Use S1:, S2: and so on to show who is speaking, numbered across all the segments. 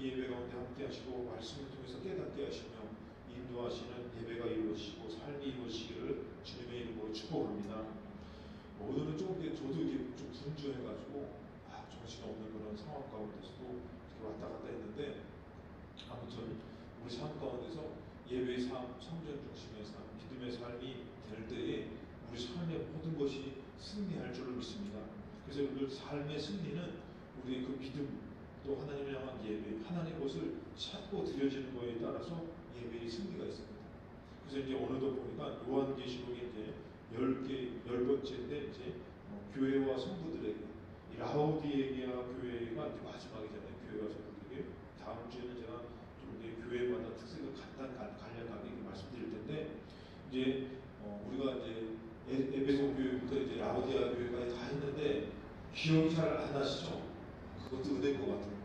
S1: 이 예배 가운데 함께 하시고 말씀을 통해서 깨닫게 하시며 인도하시는 예배가 이루어지시고 삶이 이루어지기를 주님의 이름으로 축복합니다. 오늘은 조금 저도 이게 좀 분주해가지고 정신없는 그런 상황 가운데서도 이렇게 왔다 갔다 했는데, 아무튼 우리 삶 가운데서 예배의 삶, 성전 중심의 삶, 믿음의 삶이 될 때에 우리 삶의 모든 것이 승리할 줄로 믿습니다. 그래서 오늘 삶의 승리는 우리의 그 믿음, 또 하나님을 향한 예배, 하나님의 것을 찾고 드려지는 것에 따라서 예배의 승리가 있습니다. 그래서 이제 어느덧 보니까 요한계시록에 이제 10번째인데 이제 교회와 성도들에게, 이 라오디게아 교회가 이제 마지막이잖아요. 교회와 성도들에게. 다음 주에는 제가 좀 이제 교회마다 특색을 간략하게 말씀드릴 텐데, 이제 우리가 이제 에베소 교회부터 이제 라오디게아 교회까지 다 했는데 기억이 잘 안 나시죠? 그것도 은혜인 것 같아요.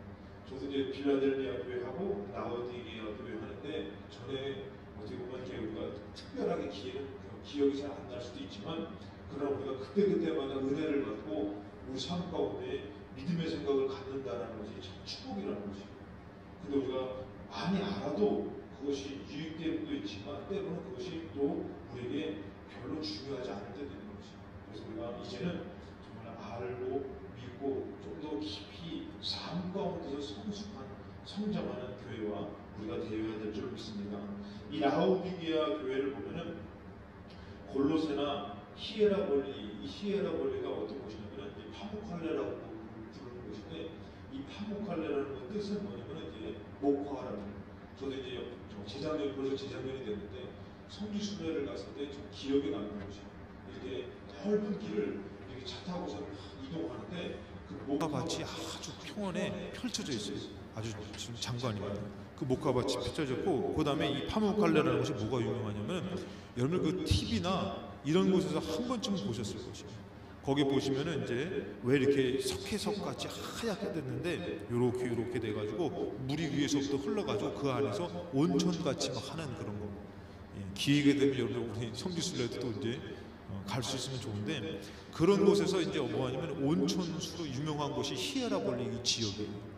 S1: 저도 이제 빌라델비아 교회하고 라오디게아 교회 하는데, 전에 어떻게 보면 이제 우리가 특별하게 기억이 잘 안 날 수도 있지만, 그러나 우리가 그때그때마다 은혜를 받고 우리 삶 가운데 믿음의 생각을 갖는다는 것이 참 축복이라는 것이에요. 근데 우리가 많이 알아도 그것이 유익될 수도 있지만, 때로는 그것이 또 우리에게 별로 중요하지 않을 때도 있는 것이에요. 그래서 우리가 이제는 정말 알고 믿고 좀 더 깊이 삶 가운데서 성장하는 교회와 우리가 되어야 될 줄 믿습니다. 이 라오디게아 교회를 보면은 골로새나 히에라볼리, 이 히에라볼리가 어떤 곳이냐면은 파묵칼레라고 부르는 곳인데, 이 파묵칼레라는 뜻은 뭐냐면은 이제 목화라는 거예요. 저도 이제 벌써 재작년이 됐는데 성지 순례를 갔을 때 좀 기억에 남는 곳이에요. 이렇게 넓은 길을 이렇게 차 타고서 이동하는데 그
S2: 목화밭이 아주 평원에 펼쳐져 있어요. 아주 지금 장관입니다. 그 목화밭이 펼쳐졌고, 그 다음에 이 파묵칼레라는 곳이 뭐가 유명하냐면, 여러분 그 TV나 이런 곳에서 한 번쯤 보셨을 것이에요. 거기 보시면은 이제 왜 이렇게 석회석같이 하얗게 됐는데 요렇게 돼가지고 물이 위에서부터 흘러가지고 그 안에서 온천같이 막 하는 그런 거. 기회가 되면 여러분 우리 성지순례도 또 이제 갈 수 있으면 좋은데, 그런 곳에서 이제 뭐하냐면 온천수로 유명한 곳이 히에라볼리 지역이에요.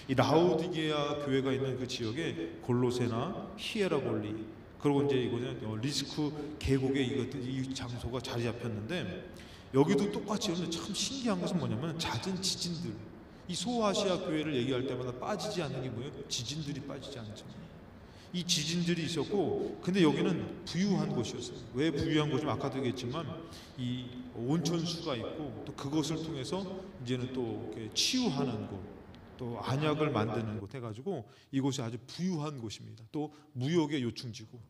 S2: 이 라오디게아 교회가 있는 그 지역에 골로새나 히에라볼리, 그리고 이제 이곳은 리스크 계곡에 이 장소가 자리 잡혔는데, 여기도 똑같이 참 신기한 것은 뭐냐면 잦은 지진들, 이 소아시아 교회를 얘기할 때마다 빠지지 않는 게 뭐예요? 지진들이 빠지지 않죠. 이 지진들이 있었고, 근데 여기는 부유한 곳이었어요. 왜 부유한 곳이면 아까도 얘기했지만 이 온천수가 있고, 또 그것을 통해서 이제는 또 치유하는 곳, 또 안약을 만드는 곳 해가지고 이곳이 아주 부유한 곳입니다. 또 무역의 요충지고,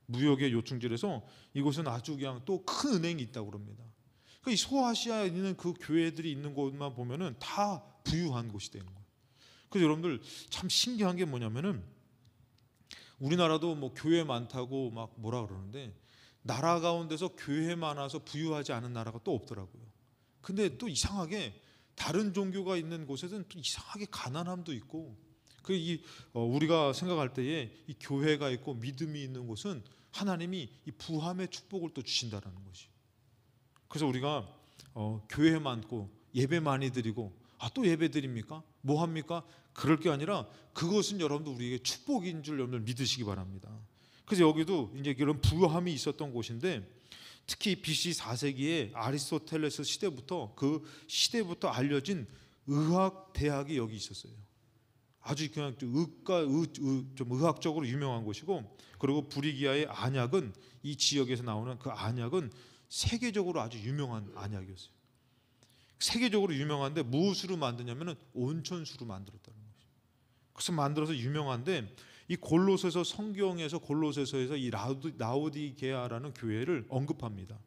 S2: 무역의 요충지라서 이곳은 아주 그냥 또 큰 은행이 있다고 그럽니다. 그러니까 이 소아시아에 있는 그 교회들이 있는 곳만 보면은 다 부유한 곳이 되는 거예요. 그래서 여러분들 참 신기한 게 뭐냐면은, 우리나라도 뭐 교회 많다고 막 뭐라 그러는데, 나라 가운데서 교회 많아서 부유하지 않은 나라가 또 없더라고요. 근데 또 이상하게 다른 종교가 있는 곳에서는 또 이상하게 가난함도 있고, 우리가 생각할 때에 이 교회가 있고 믿음이 있는 곳은 하나님이 이 부함의 축복을 또 주신다라는 것이. 그래서 우리가 교회 많고 예배 많이 드리고, 또 예배 드립니까? 뭐 합니까? 그럴 게 아니라 그것은 여러분들 우리에게 축복인 줄 여러분들 믿으시기 바랍니다. 그래서 여기도 이제 그런 부유함이 있었던 곳인데, 특히 BC 4세기에 아리스토텔레스 시대부터 알려진 의학 대학이 여기 있었어요. 아주 그냥 좀 의학적으로 유명한 곳이고, 그리고 부리기아의 안약은, 이 지역에서 나오는 그 안약은 세계적으로 아주 유명한 안약이었어요. 세계적으로 유명한데 무엇으로 만드냐면은 온천수로 만들었다는 것이죠. 그래서 만들어서 유명한데, 이 골로새서 성경에서 골로새서에서 이 라오디게아라는 교회를 언급합니다.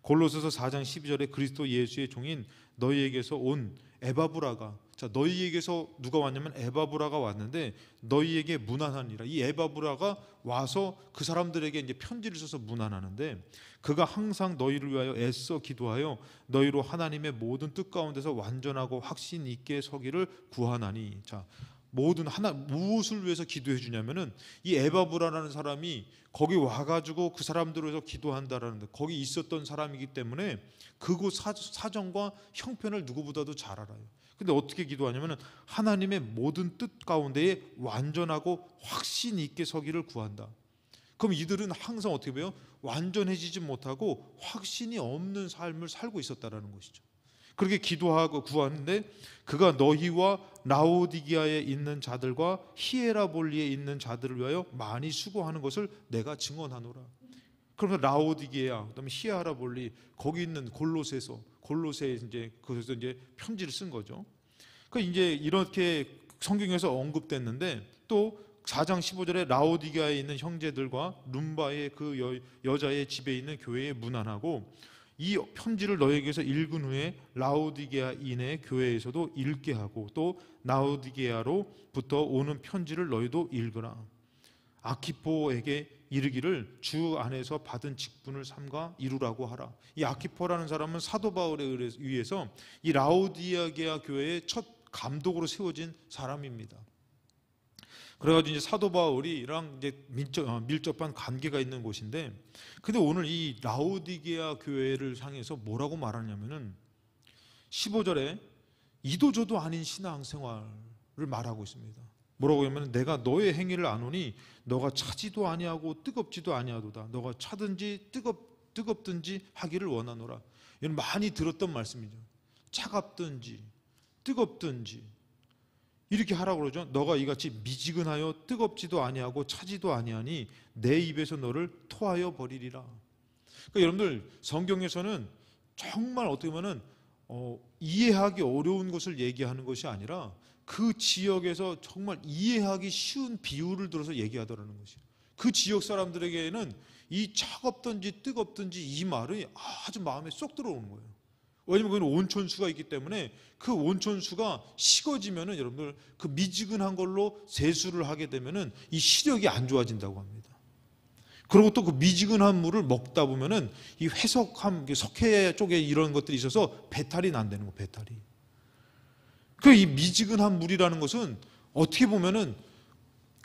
S2: 골로새서 4장 12절에 그리스도 예수의 종인 너희에게서 온 에바브라가, 너희에게서 누가 왔냐면 에바브라가 왔는데 너희에게 문안하니라. 이 에바브라가 와서 그 사람들에게 이제 편지를 써서 문안하는데, 그가 항상 너희를 위하여 애써 기도하여 너희로 하나님의 모든 뜻 가운데서 완전하고 확신 있게 서기를 구하나니. 모든 무엇을 위해서 기도해 주냐면은 이 에바브라라는 사람이 거기 와가지고 그 사람들을 위해서 기도한다라는데 거기 있었던 사람이기 때문에 그곳 사정과 형편을 누구보다도 잘 알아요. 근데 어떻게 기도하냐면은 하나님의 모든 뜻 가운데에 완전하고 확신 있게 서기를 구한다. 그럼 이들은 항상 어떻게 보여? 완전해지지 못하고 확신이 없는 삶을 살고 있었다라는 것이죠. 그렇게 기도하고 구하는데 그가 너희와 라오디게아에 있는 자들과 히에라볼리에 있는 자들을 위하여 많이 수고하는 것을 내가 증언하노라. 그러면서 라오디게아, 그다음에 히에라볼리 거기 있는 골로새에 이제 그래서 이제 편지를 쓴 거죠. 그 이제 이렇게 성경에서 언급됐는데 또 4장 15절에 라오디게아에 있는 형제들과 룸바의 그 여자의 집에 있는 교회에 문안하고 이 편지를 너에게서 읽은 후에 라오디게아인의 교회에서도 읽게 하고 또 라오디게아로부터 오는 편지를 너희도 읽으라. 아키포에게 이르기를 주 안에서 받은 직분을 삼가 이루라고 하라. 이 아키포라는 사람은 사도 바울에 의해서 이 라오디게아 교회의 첫 감독으로 세워진 사람입니다. 그래가지고 이제 사도 바울이랑 이제 밀접한 관계가 있는 곳인데, 근데 오늘 이 라오디게아 교회를 향해서 뭐라고 말하냐면은 15절에 이도저도 아닌 신앙생활을 말하고 있습니다. 뭐라고 하면 내가 너의 행위를 아노니 너가 차지도 아니하고 뜨겁지도 아니하도다. 너가 차든지 뜨겁든지 하기를 원하노라. 이건 많이 들었던 말씀이죠. 차갑든지 뜨겁든지 이렇게 하라고 그러죠. 너가 이같이 미지근하여 뜨겁지도 아니하고 차지도 아니하니 내 입에서 너를 토하여 버리리라. 그러니까 여러분들 성경에서는 정말 어떻게 보면은 이해하기 어려운 것을 얘기하는 것이 아니라 그 지역에서 정말 이해하기 쉬운 비유를 들어서 얘기하더라는 것이에요. 그 지역 사람들에게는 이 차갑든지 뜨겁든지 이 말이 아주 마음에 쏙 들어오는 거예요. 왜냐면 거기는 온천수가 있기 때문에 그 온천수가 식어지면은 여러분들 그 미지근한 걸로 세수를 하게 되면은 이 시력이 안 좋아진다고 합니다. 그리고 또 그 미지근한 물을 먹다 보면은 이 석회 쪽에 이런 것들이 있어서 배탈이 난다는 거, 배탈이. 그 이 미지근한 물이라는 것은 어떻게 보면은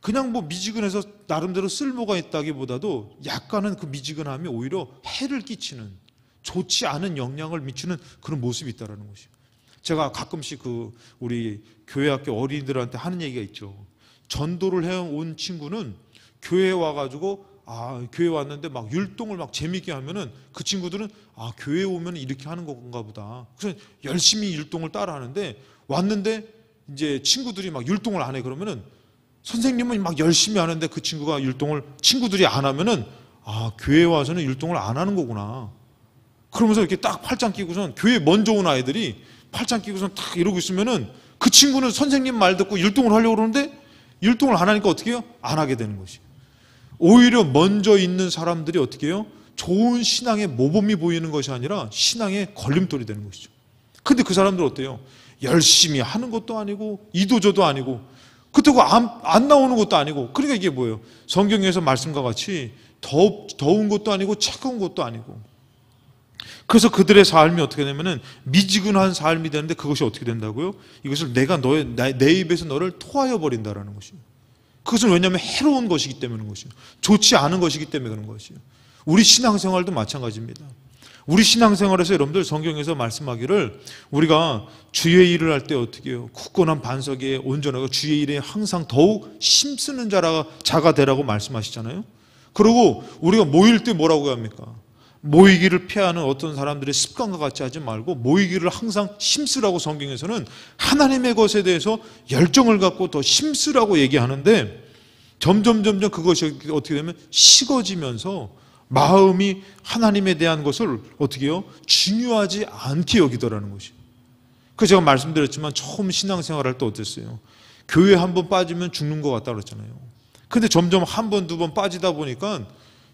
S2: 그냥 뭐 미지근해서 나름대로 쓸모가 있다기보다도 약간은 그 미지근함이 오히려 해를 끼치는 좋지 않은 영향을 미치는 그런 모습이 있다라는 것이에요. 제가 가끔씩 우리 교회학교 어린이들한테 하는 얘기가 있죠. 전도를 해온 친구는 교회에 와가지고 교회 왔는데 막 율동을 막 재밌게 하면은 그 친구들은 교회에 오면 이렇게 하는 건가 보다. 그래서 열심히 율동을 따라 하는데 왔는데 이제 친구들이 막 율동을 안 해. 그러면은 선생님은 막 열심히 하는데 그 친구가 율동을 친구들이 안 하면은 교회에 와서는 율동을 안 하는 거구나. 그러면서 이렇게 딱 팔짱 끼고선 교회 먼저 온 아이들이 팔짱 끼고선 딱 이러고 있으면은 그 친구는 선생님 말 듣고 율동을 하려고 그러는데 율동을 안 하니까 어떻게 해요? 안 하게 되는 것이에요. 오히려 먼저 있는 사람들이 어떻게 해요? 좋은 신앙의 모범이 보이는 것이 아니라 신앙의 걸림돌이 되는 것이죠. 근데 그 사람들 어때요? 열심히 하는 것도 아니고 이도저도 아니고 그렇다고 안 나오는 것도 아니고, 그러니까 이게 뭐예요? 성경에서 말씀과 같이 더운 것도 아니고 차가운 것도 아니고, 그래서 그들의 삶이 어떻게 되냐면은 미지근한 삶이 되는데 그것이 어떻게 된다고요? 이것을 내가 내 입에서 너를 토하여 버린다라는 것이에요. 그것은 왜냐하면 해로운 것이기 때문에 그런 것이에요. 좋지 않은 것이기 때문에 그런 것이에요. 우리 신앙생활도 마찬가지입니다. 우리 신앙생활에서 여러분들 성경에서 말씀하기를 우리가 주의 일을 할 때 어떻게 해요? 굳건한 반석에 온전하고 주의 일에 항상 더욱 힘쓰는 자가 되라고 말씀하시잖아요. 그리고 우리가 모일 때 뭐라고 합니까? 모이기를 피하는 어떤 사람들의 습관과 같이 하지 말고 모이기를 항상 힘쓰라고 성경에서는 하나님의 것에 대해서 열정을 갖고 더 힘쓰라고 얘기하는데 점점 그것이 어떻게 되면 식어지면서 마음이 하나님에 대한 것을 어떻게 해요? 중요하지 않게 여기더라는 것이에요. 그래서 제가 말씀드렸지만 처음 신앙생활할 때 어땠어요? 교회 한 번 빠지면 죽는 것 같다 그랬잖아요. 근데 점점 한 번, 두 번 빠지다 보니까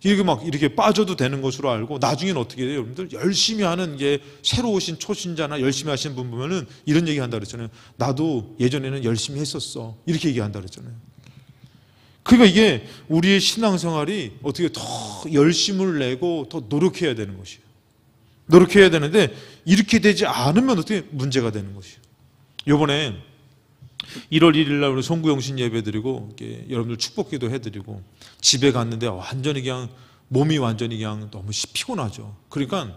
S2: 이렇게 빠져도 되는 것으로 알고 나중에는 어떻게 돼요? 여러분들 열심히 하는 게 새로 오신 초신자나 열심히 하시는 분 보면은 이런 얘기 한다 그랬잖아요. 나도 예전에는 열심히 했었어. 이렇게 얘기한다 그랬잖아요. 그러니까 이게 우리의 신앙생활이 어떻게 더 열심을 내고 더 노력해야 되는 것이에요. 노력해야 되는데 이렇게 되지 않으면 어떻게 문제가 되는 것이에요. 이번에 1월 1일 날 우리 송구영신 예배드리고 여러분들 축복기도 해드리고 집에 갔는데 완전히 그냥 몸이 완전히 그냥 너무 피곤하죠. 그러니까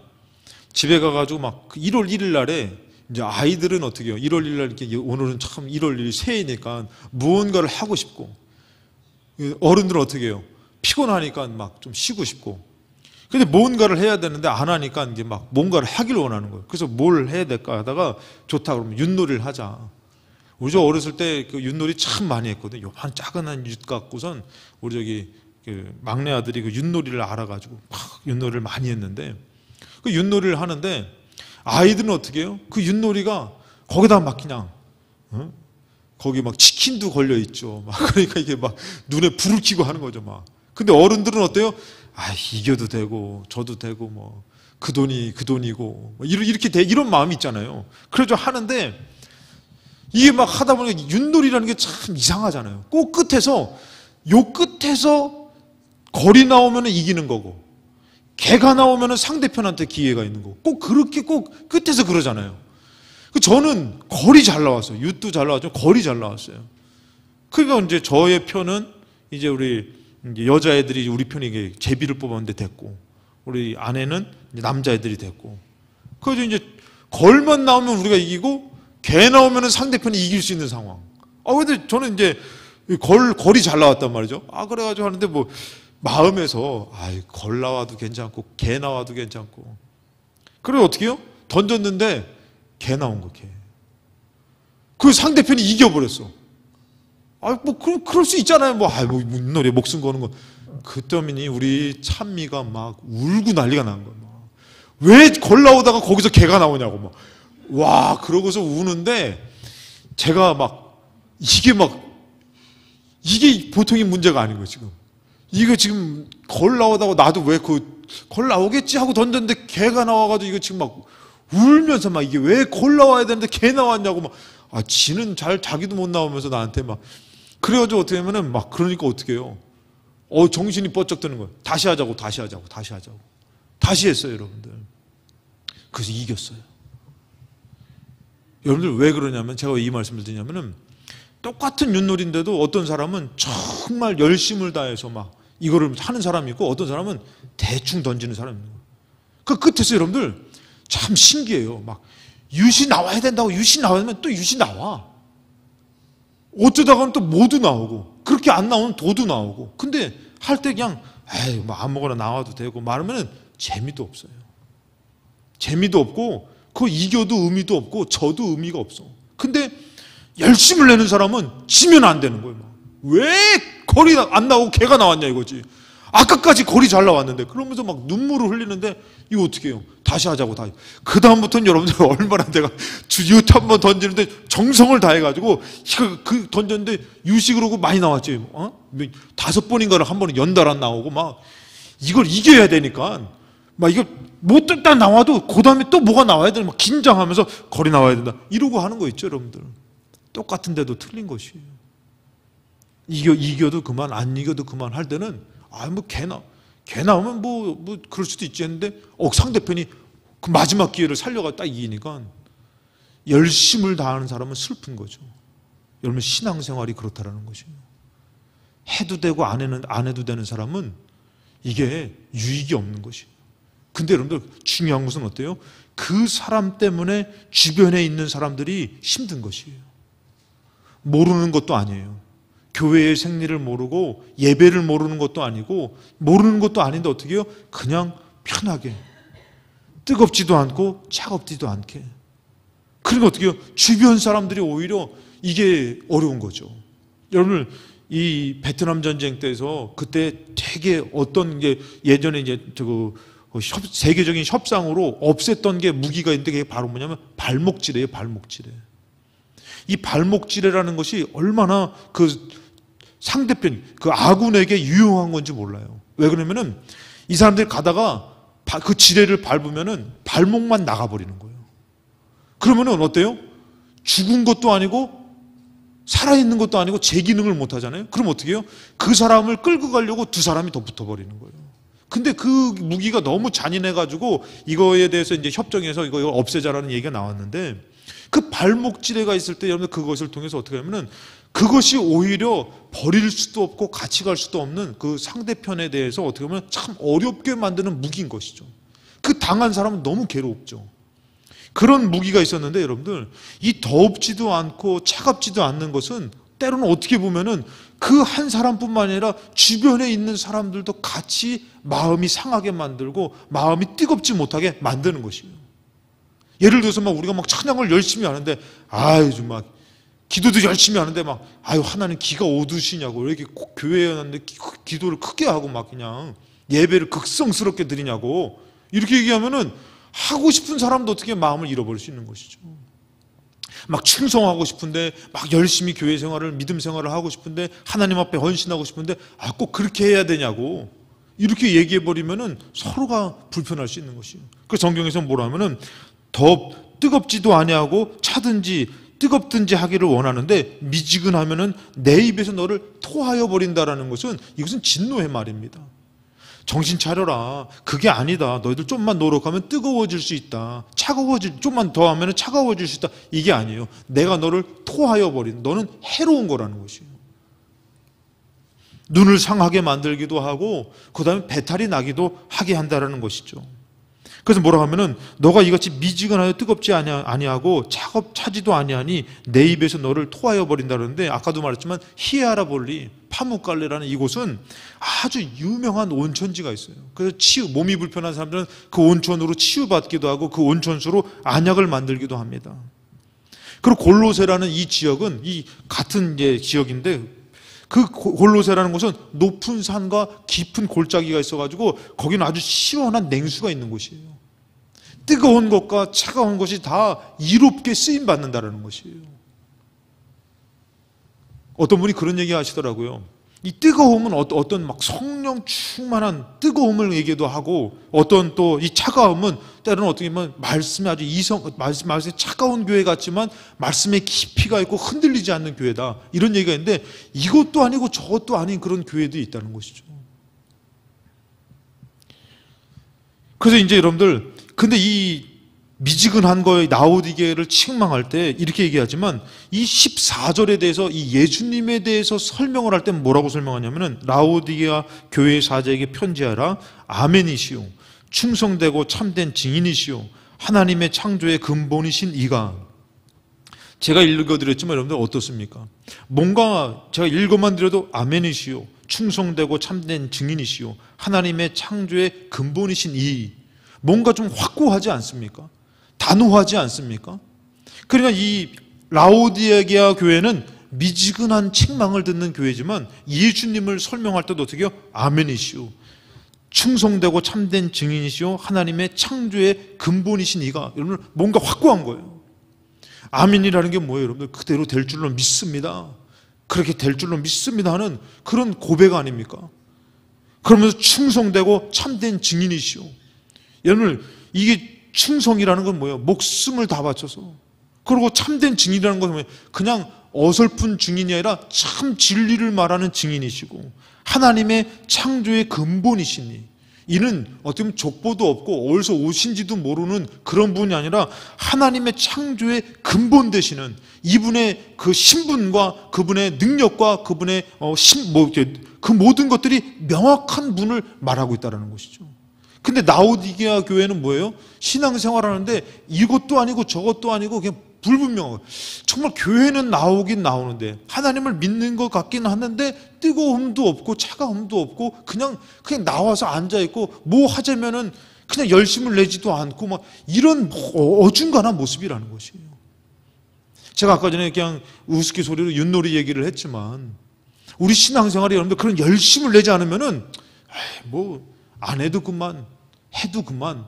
S2: 집에 가가지고 막 1월 1일 날에 이제 아이들은 어떻게 해요? 1월 1일 날 이렇게 오늘은 참 1월 1일 새해니까 무언가를 하고 싶고, 어른들은 어떻게 해요? 피곤하니까 막 좀 쉬고 싶고, 근데 뭔가를 해야 되는데 안 하니까 이제 막 뭔가를 하기를 원하는 거예요. 그래서 뭘 해야 될까 하다가 좋다 그러면 윷놀이를 하자. 우리 저 어렸을 때 그 윷놀이 참 많이 했거든요. 요한 작은 한 윷 갖고선 우리 저기 그 막내 아들이 그 윷놀이를 알아가지고 막 윷놀이를 많이 했는데, 그 윷놀이를 하는데 아이들은 어떻게 해요? 그 윷놀이가 거기다 막 그냥 거기 막 치킨도 걸려 있죠. 막 그러니까 이게 막 눈에 불을 켜고 하는 거죠. 막. 근데 어른들은 어때요? 아, 이겨도 되고 저도 되고 뭐 그 돈이 그 돈이고 뭐 이렇게 이런 마음이 있잖아요. 그래서 하는데 이게 막 하다 보니까 윷놀이라는 게 참 이상하잖아요. 꼭 끝에서 거리 나오면 이기는 거고, 개가 나오면 상대편한테 기회가 있는 거고, 꼭 그렇게 꼭 끝에서 그러잖아요. 저는 거리 잘 나왔어요. 윷도 잘 나왔죠. 거리 잘 나왔어요. 그러니까 이제 저의 편은 이제 우리 이제 여자애들이 우리 편이 제비를 뽑았는데 됐고, 우리 아내는 이제 남자애들이 됐고, 그래서 이제 걸만 나오면 우리가 이기고 개 나오면 상대편이 이길 수 있는 상황. 근데 저는 이제 거리 잘 나왔단 말이죠. 그래가지고 하는데 뭐 마음에서 걸 나와도 괜찮고 개 나와도 괜찮고, 그래 어떻게 해요? 던졌는데 개 나온 거, 개. 그 상대편이 이겨버렸어. 뭐 그럴 수 있잖아요. 뭐 윷놀이에 목숨 거는 거. 그때면이 우리 찬미가 막 울고 난리가 난 거야. 왜 걸 나오다가 거기서 개가 나오냐고 막. 와, 그러고서 우는데 제가 이게 보통의 문제가 아닌 거예요, 지금. 이거 지금 걸 나오다가 나도 왜 걸 나오겠지 하고 던졌는데 개가 나와가지고 이거 지금 막 울면서 막 이게 왜 걸 나와야 되는데 개 나왔냐고 막. 지는 자기도 못 나오면서 나한테 막. 그래가지고 어떻게 하면은 막 그러니까 어떻게 해요? 정신이 번쩍 드는 거예요. 다시 하자고. 다시 했어요, 여러분들. 그래서 이겼어요. 여러분들 왜 그러냐면, 제가 이 말씀을 드리냐면은, 똑같은 윷놀이인데도 어떤 사람은 정말 열심을 다해서 막 이거를 하는 사람이 있고, 어떤 사람은 대충 던지는 사람이 있는 거예요. 그 끝에서 여러분들 참 신기해요. 막 윷이 나와야 된다고 윷이 나오면 또 윷이 나와. 어쩌다가는 또 모두 나오고, 그렇게 안 나오면 도도 나오고. 근데 할 때 그냥 뭐 아무거나 나와도 되고 말하면 재미도 없어요. 재미도 없고, 그거 이겨도 의미도 없고 져도 의미가 없어. 근데 열심을 내는 사람은 지면 안 되는 거예요. 왜 거리 안 나오고 개가 나왔냐 이거지. 아까까지 거리 잘 나왔는데. 그러면서 막 눈물을 흘리는데 이거 어떻게 해요? 다시 하자고. 그 다음부터는 여러분들 얼마나 내가 윷 한번 던지는데 정성을 다해가지고 그 던졌는데 윷이 그러고 많이 나왔지. 5번인가를 한 번에 연달아 나오고 막 이걸 이겨야 되니까 막 이거 못 딱 나와도 그 다음에 또 뭐가 나와야 되나 막 긴장하면서 거리 나와야 된다 이러고 하는 거 있죠, 여러분들. 똑같은데도 틀린 것이에요. 이겨도 그만, 안 이겨도 그만 할 때는 뭐 개 나오면 뭐 그럴 수도 있지 했는데 상대편이 그 마지막 기회를 살려가 딱 이기니까 열심을 다하는 사람은 슬픈 거죠. 여러분, 신앙생활이 그렇다라는 것이에요. 해도 되고 안 해도 되는 사람은 이게 유익이 없는 것이에요. 근데 여러분들 중요한 것은 어때요? 그 사람 때문에 주변에 있는 사람들이 힘든 것이에요. 모르는 것도 아니에요. 교회의 생리를 모르고 예배를 모르는 것도 아니고 모르는 것도 아닌데 어떻게 해요? 그냥 편하게 뜨겁지도 않고 차갑지도 않게. 그러니까 어떻게 해요? 주변 사람들이 오히려 이게 어려운 거죠. 여러분, 이 베트남 전쟁 때에서 그때 되게 어떤 게 예전에 이제 세계적인 협상으로 없앴던 게 무기가 있는데 그게 바로 뭐냐면 발목지래예요. 발목지래. 이 발목지래라는 것이 얼마나 그 상대편, 그 아군에게 유용한 건지 몰라요. 왜 그러냐면은 이 사람들이 가다가 그 지뢰를 밟으면은 발목만 나가버리는 거예요. 그러면은 어때요? 죽은 것도 아니고 살아있는 것도 아니고 제 기능을 못 하잖아요. 그럼 어떻게 해요? 그 사람을 끌고 가려고 두 사람이 더 붙어버리는 거예요. 근데 그 무기가 너무 잔인해가지고 이거에 대해서 이제 협정에서 이거 없애자라는 얘기가 나왔는데 그 발목지레가 있을 때 여러분들 그것을 통해서 어떻게 하면은 그것이 오히려 버릴 수도 없고 같이 갈 수도 없는 그 상대편에 대해서 어떻게 보면 참 어렵게 만드는 무기인 것이죠. 그 당한 사람은 너무 괴롭죠. 그런 무기가 있었는데 여러분들, 이 덥지도 않고 차갑지도 않는 것은 때로는 어떻게 보면은 그 한 사람뿐만 아니라 주변에 있는 사람들도 같이 마음이 상하게 만들고 마음이 뜨겁지 못하게 만드는 것이에요. 예를 들어서 우리가 찬양을 열심히 하는데, 아유, 좀 기도도 열심히 하는데 아유, 하나님 기가 어두시냐고, 왜 이렇게 교회에 왔는데 기도를 크게 하고 그냥 예배를 극성스럽게 드리냐고, 이렇게 얘기하면은 하고 싶은 사람도 어떻게 마음을 잃어버릴 수 있는 것이죠. 충성하고 싶은데, 열심히 교회 생활을, 믿음 생활을 하고 싶은데, 하나님 앞에 헌신하고 싶은데, 꼭 그렇게 해야 되냐고, 이렇게 얘기해버리면은 서로가 불편할 수 있는 것이에요. 그래서 성경에서 뭐라 하면은, 더 뜨겁지도 아니하고 차든지 뜨겁든지 하기를 원하는데 미지근하면은 내 입에서 너를 토하여 버린다라는 것은, 이것은 진노의 말입니다. 정신 차려라. 그게 아니다. 너희들 좀만 노력하면 뜨거워질 수 있다. 좀만 더 하면 차가워질 수 있다. 이게 아니에요. 내가 너를 토하여 버린, 너는 해로운 거라는 것이에요. 눈을 상하게 만들기도 하고 그 다음에 배탈이 나기도 하게 한다라는 것이죠. 그래서 뭐라 하면은, 너가 이같이 미지근하여 뜨겁지 아니하고 차지도 아니하니 내 입에서 너를 토하여 버린다는데, 아까도 말했지만 히에라볼리 파묵갈레라는 이곳은 아주 유명한 온천지가 있어요. 그래서 몸이 불편한 사람들은 그 온천으로 치유받기도 하고 그 온천수로 안약을 만들기도 합니다. 그리고 골로새라는 이 지역은 이 같은 지역인데, 그 골로새라는 곳은 높은 산과 깊은 골짜기가 있어가지고 거기는 아주 시원한 냉수가 있는 곳이에요. 뜨거운 것과 차가운 것이 다 이롭게 쓰임받는다는 것이에요. 어떤 분이 그런 얘기 하시더라고요. 이 뜨거움은 어떤 성령 충만한 뜨거움을 얘기도 하고, 어떤 또 이 차가움은 때로는 어떻게 보면 말씀이 아주 말씀이 차가운 교회 같지만 말씀의 깊이가 있고 흔들리지 않는 교회다, 이런 얘기가 있는데, 이것도 아니고 저것도 아닌 그런 교회도 있다는 것이죠. 그래서 이제 여러분들, 근데 이 미지근한 거에 라오디게를 책망할 때 이렇게 얘기하지만, 이 14절에 대해서 이 예수님에 대해서 설명을 할 때 뭐라고 설명하냐면은, 라오디게아 교회 사자에게 편지하라. 아멘이시오, 충성되고 참된 증인이시오, 하나님의 창조의 근본이신 이가. 제가 읽어드렸지만 여러분들 어떻습니까? 뭔가 제가 읽어만 드려도 아멘이시오, 충성되고 참된 증인이시오, 하나님의 창조의 근본이신 이, 뭔가 좀 확고하지 않습니까? 단호하지 않습니까? 그러니까 이 라오디게아 교회는 미지근한 책망을 듣는 교회지만 예수님을 설명할 때도 어떻게 해요? 아멘이시오, 충성되고 참된 증인이시오, 하나님의 창조의 근본이신 이가. 여러분, 뭔가 확고한 거예요. 아멘이라는 게 뭐예요? 여러분들, 그대로 될 줄로 믿습니다, 그렇게 될 줄로 믿습니다 하는 그런 고백 아닙니까? 그러면서 충성되고 참된 증인이시오. 여러분, 이게 충성이라는 건 뭐예요? 목숨을 다 바쳐서. 그리고 참된 증인이라는 건 뭐예요? 그냥 어설픈 증인이 아니라 참 진리를 말하는 증인이시고, 하나님의 창조의 근본이시니, 이는 어떻게 보면 족보도 없고 어디서 오신지도 모르는 그런 분이 아니라 하나님의 창조의 근본 되시는 이분의 그 신분과 그분의 능력과 그분의 그 모든 것들이 명확한 분을 말하고 있다는 것이죠. 근데 라오디게아 교회는 뭐예요? 신앙생활하는데 이것도 아니고 저것도 아니고 그냥 불분명하고, 정말 교회는 나오긴 나오는데 하나님을 믿는 것 같긴 하는데 뜨거움도 없고 차가움도 없고 그냥 나와서 앉아있고 뭐 하자면은 그냥 열심을 내지도 않고 이런 어중간한 모습이라는 것이에요. 제가 아까 전에 그냥 우스갯소리로 윷놀이 얘기를 했지만, 우리 신앙생활이 여러분들 그런 열심을 내지 않으면은 안 해도 그만, 해도 그만,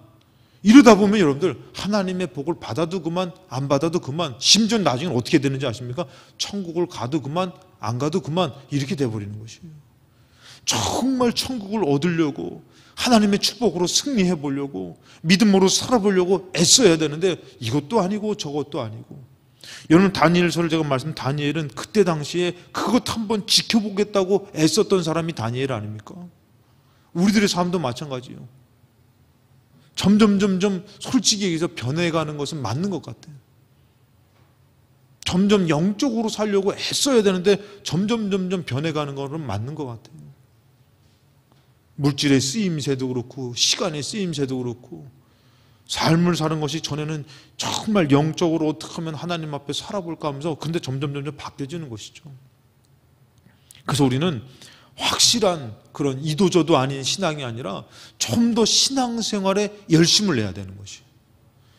S2: 이러다 보면 여러분들 하나님의 복을 받아도 그만, 안 받아도 그만, 심지어 나중에 어떻게 되는지 아십니까? 천국을 가도 그만, 안 가도 그만, 이렇게 돼버리는 것이에요. 정말 천국을 얻으려고, 하나님의 축복으로 승리해 보려고, 믿음으로 살아보려고 애써야 되는데 이것도 아니고 저것도 아니고. 여러분, 다니엘서를 제가 다니엘은 그때 당시에 그것 한번 지켜보겠다고 애썼던 사람이 다니엘 아닙니까? 우리들의 삶도 마찬가지예요. 점점 솔직히 얘기해서 변해가는 것은 맞는 것 같아요. 점점 영적으로 살려고 애써야 되는데 점점 변해가는 거는 맞는 것 같아요. 물질의 쓰임새도 그렇고 시간의 쓰임새도 그렇고 삶을 사는 것이 전에는 정말 영적으로 어떻게 하면 하나님 앞에 살아볼까 하면서 근데 점점 바뀌어지는 것이죠. 그래서 우리는 확실한 그런 이도저도 아닌 신앙이 아니라 좀 더 신앙생활에 열심을 내야 되는 것이에요.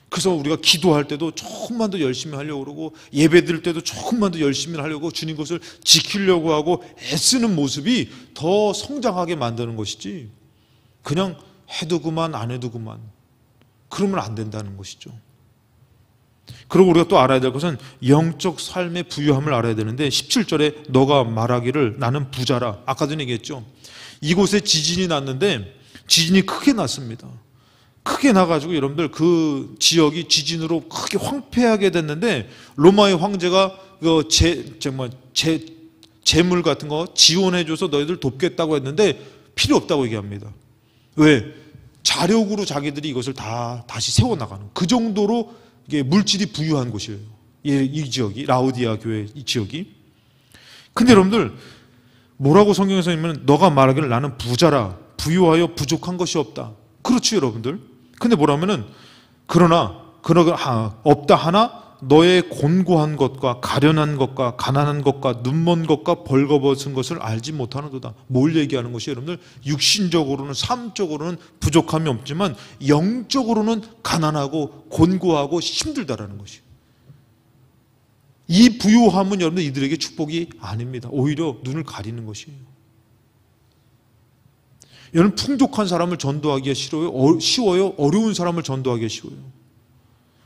S2: 그래서 우리가 기도할 때도 조금만 더 열심히 하려고 그러고 예배 드릴 때도 조금만 더 열심히 하려고 주님 것을 지키려고 하고 애쓰는 모습이 더 성장하게 만드는 것이지 그냥 해도 그만 안 해도 그만 그러면 안 된다는 것이죠. 그리고 우리가 또 알아야 될 것은 영적 삶의 부유함을 알아야 되는데 17절에 너가 말하기를 나는 부자라. 아까도 얘기했죠. 이곳에 지진이 났는데 지진이 크게 났습니다. 크게 나가지고 여러분들 그 지역이 지진으로 크게 황폐하게 됐는데 로마의 황제가 재물 같은 거 지원해줘서 너희들 돕겠다고 했는데 필요 없다고 얘기합니다. 왜? 자력으로 자기들이 이것을 다시 세워나가는 그 정도로 이게 물질이 부유한 곳이에요. 이 지역이 라우디아 교회 이 지역이. 근데 여러분들 뭐라고 성경에서 있냐면 너가 말하기를 나는 부자라 부유하여 부족한 것이 없다. 그렇죠 여러분들. 근데 뭐라면은 그러나 없다 하나 너의 곤고한 것과 가련한 것과 가난한 것과 눈먼 것과 벌거벗은 것을 알지 못하는도다. 뭘 얘기하는 것이 여러분들 육신적으로는 삶적으로는 부족함이 없지만 영적으로는 가난하고 곤고하고 힘들다라는 것이에요. 이 부유함은 여러분들 이들에게 축복이 아닙니다. 오히려 눈을 가리는 것이에요. 여러분 풍족한 사람을 전도하기가 쉬워요? 어려운 사람을 하기가 쉬워요?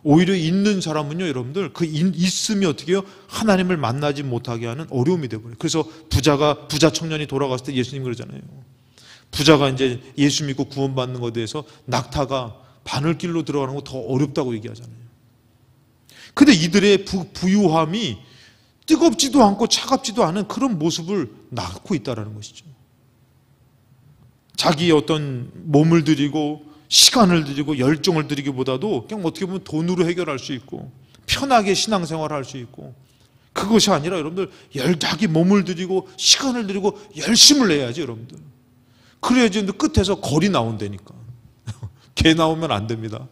S2: 오히려 있는 사람은요 여러분들 그 있음이 어떻게 해요? 하나님을 만나지 못하게 하는 어려움이 되어버려요. 그래서 부자 청년이 돌아갔을 때 예수님 그러잖아요. 부자가 이제 예수 믿고 구원받는 것에 대해서 낙타가 바늘길로 들어가는 거 더 어렵다고 얘기하잖아요. 근데 이들의 부유함이 뜨겁지도 않고 차갑지도 않은 그런 모습을 낳고 있다는 것이죠. 자기의 어떤 몸을 들이고 시간을 들이고 열정을 들이기보다도 그냥 어떻게 보면 돈으로 해결할 수 있고 편하게 신앙생활을 할 수 있고 그것이 아니라 여러분들 자기 몸을 들이고 시간을 들이고 열심을 내야지 여러분들. 그래야지 끝에서 거리 나온다니까. 개 나오면 안 됩니다.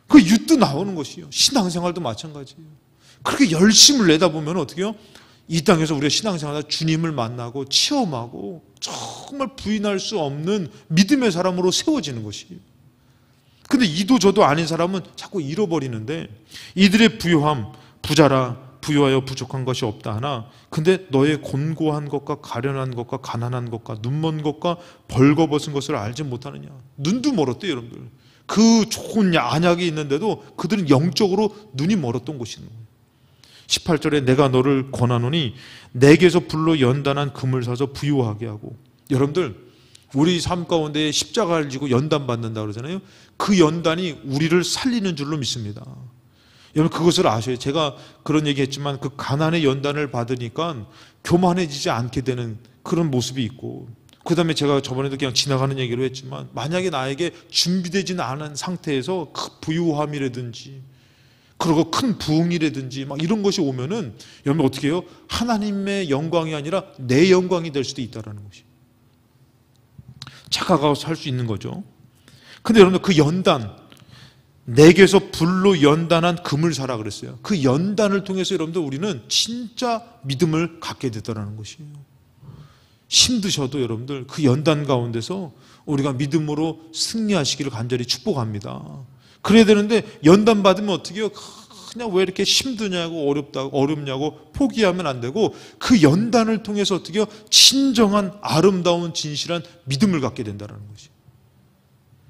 S2: 그 윷도 나오는 것이에요. 신앙생활도 마찬가지예요. 그렇게 열심을 내다 보면 어떻게 해요? 이 땅에서 우리가 신앙생활하다 주님을 만나고 체험하고 정말 부인할 수 없는 믿음의 사람으로 세워지는 것이에요. 근데 이도 저도 아닌 사람은 자꾸 잃어버리는데 이들의 부유함, 부자라 부유하여 부족한 것이 없다 하나 근데 너의 곤고한 것과 가련한 것과 가난한 것과 눈먼 것과 벌거벗은 것을 알지 못하느냐. 눈도 멀었대요 여러분들. 그 좋은 안약이 있는데도 그들은 영적으로 눈이 멀었던 것이는 거예요. 18절에 내가 너를 권하노니 내게서 불로 연단한 금을 사서 부유하게 하고. 여러분들 우리 삶 가운데 십자가를 지고 연단 받는다 그러잖아요. 그 연단이 우리를 살리는 줄로 믿습니다. 여러분 그것을 아셔요. 제가 그런 얘기했지만 그 가난의 연단을 받으니까 교만해지지 않게 되는 그런 모습이 있고 그 다음에 제가 저번에도 그냥 지나가는 얘기로 했지만 만약에 나에게 준비되지는 않은 상태에서 그 부유함이라든지 그리고 큰 부흥이라든지 막 이런 것이 오면은 여러분 어떻게 해요? 하나님의 영광이 아니라 내 영광이 될 수도 있다는 것이 착각하고 살 수 있는 거죠. 근데 여러분들 그 연단 내게서 불로 연단한 금을 사라 그랬어요. 그 연단을 통해서 여러분들 우리는 진짜 믿음을 갖게 되더라는 것이에요. 힘드셔도 여러분들 그 연단 가운데서 우리가 믿음으로 승리하시기를 간절히 축복합니다. 그래야 되는데 연단 받으면 어떻게 해요? 그냥 왜 이렇게 힘드냐고 어렵냐고 포기하면 안 되고 그 연단을 통해서 어떻게 해요? 진정한 아름다운 진실한 믿음을 갖게 된다는 것이.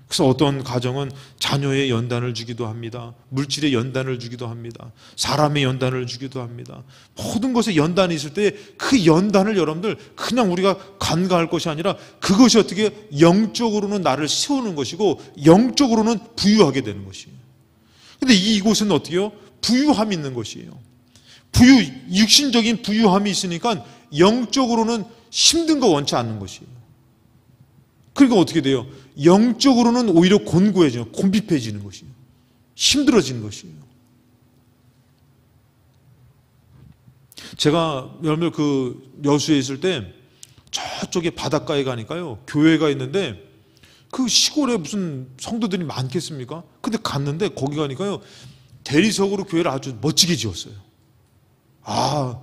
S2: 그래서 어떤 가정은 자녀의 연단을 주기도 합니다. 물질의 연단을 주기도 합니다. 사람의 연단을 주기도 합니다. 모든 것에 연단이 있을 때 그 연단을 여러분들 그냥 우리가 간과할 것이 아니라 그것이 어떻게 영적으로는 나를 세우는 것이고 영적으로는 부유하게 되는 것이에요. 근데 이곳은 어떻게 해요? 부유함이 있는 것이에요. 육신적인 부유함이 있으니까 영적으로는 힘든 거 원치 않는 것이에요. 그러니까 어떻게 돼요? 영적으로는 오히려 곤고해지고 곤비해지는 것이에요. 힘들어지는 것이에요. 제가 여러분들 그 여수에 있을 때 저쪽에 바닷가에 가니까요, 교회가 있는데 그 시골에 무슨 성도들이 많겠습니까? 근데 갔는데 거기 가니까요, 대리석으로 교회를 아주 멋지게 지었어요. 아,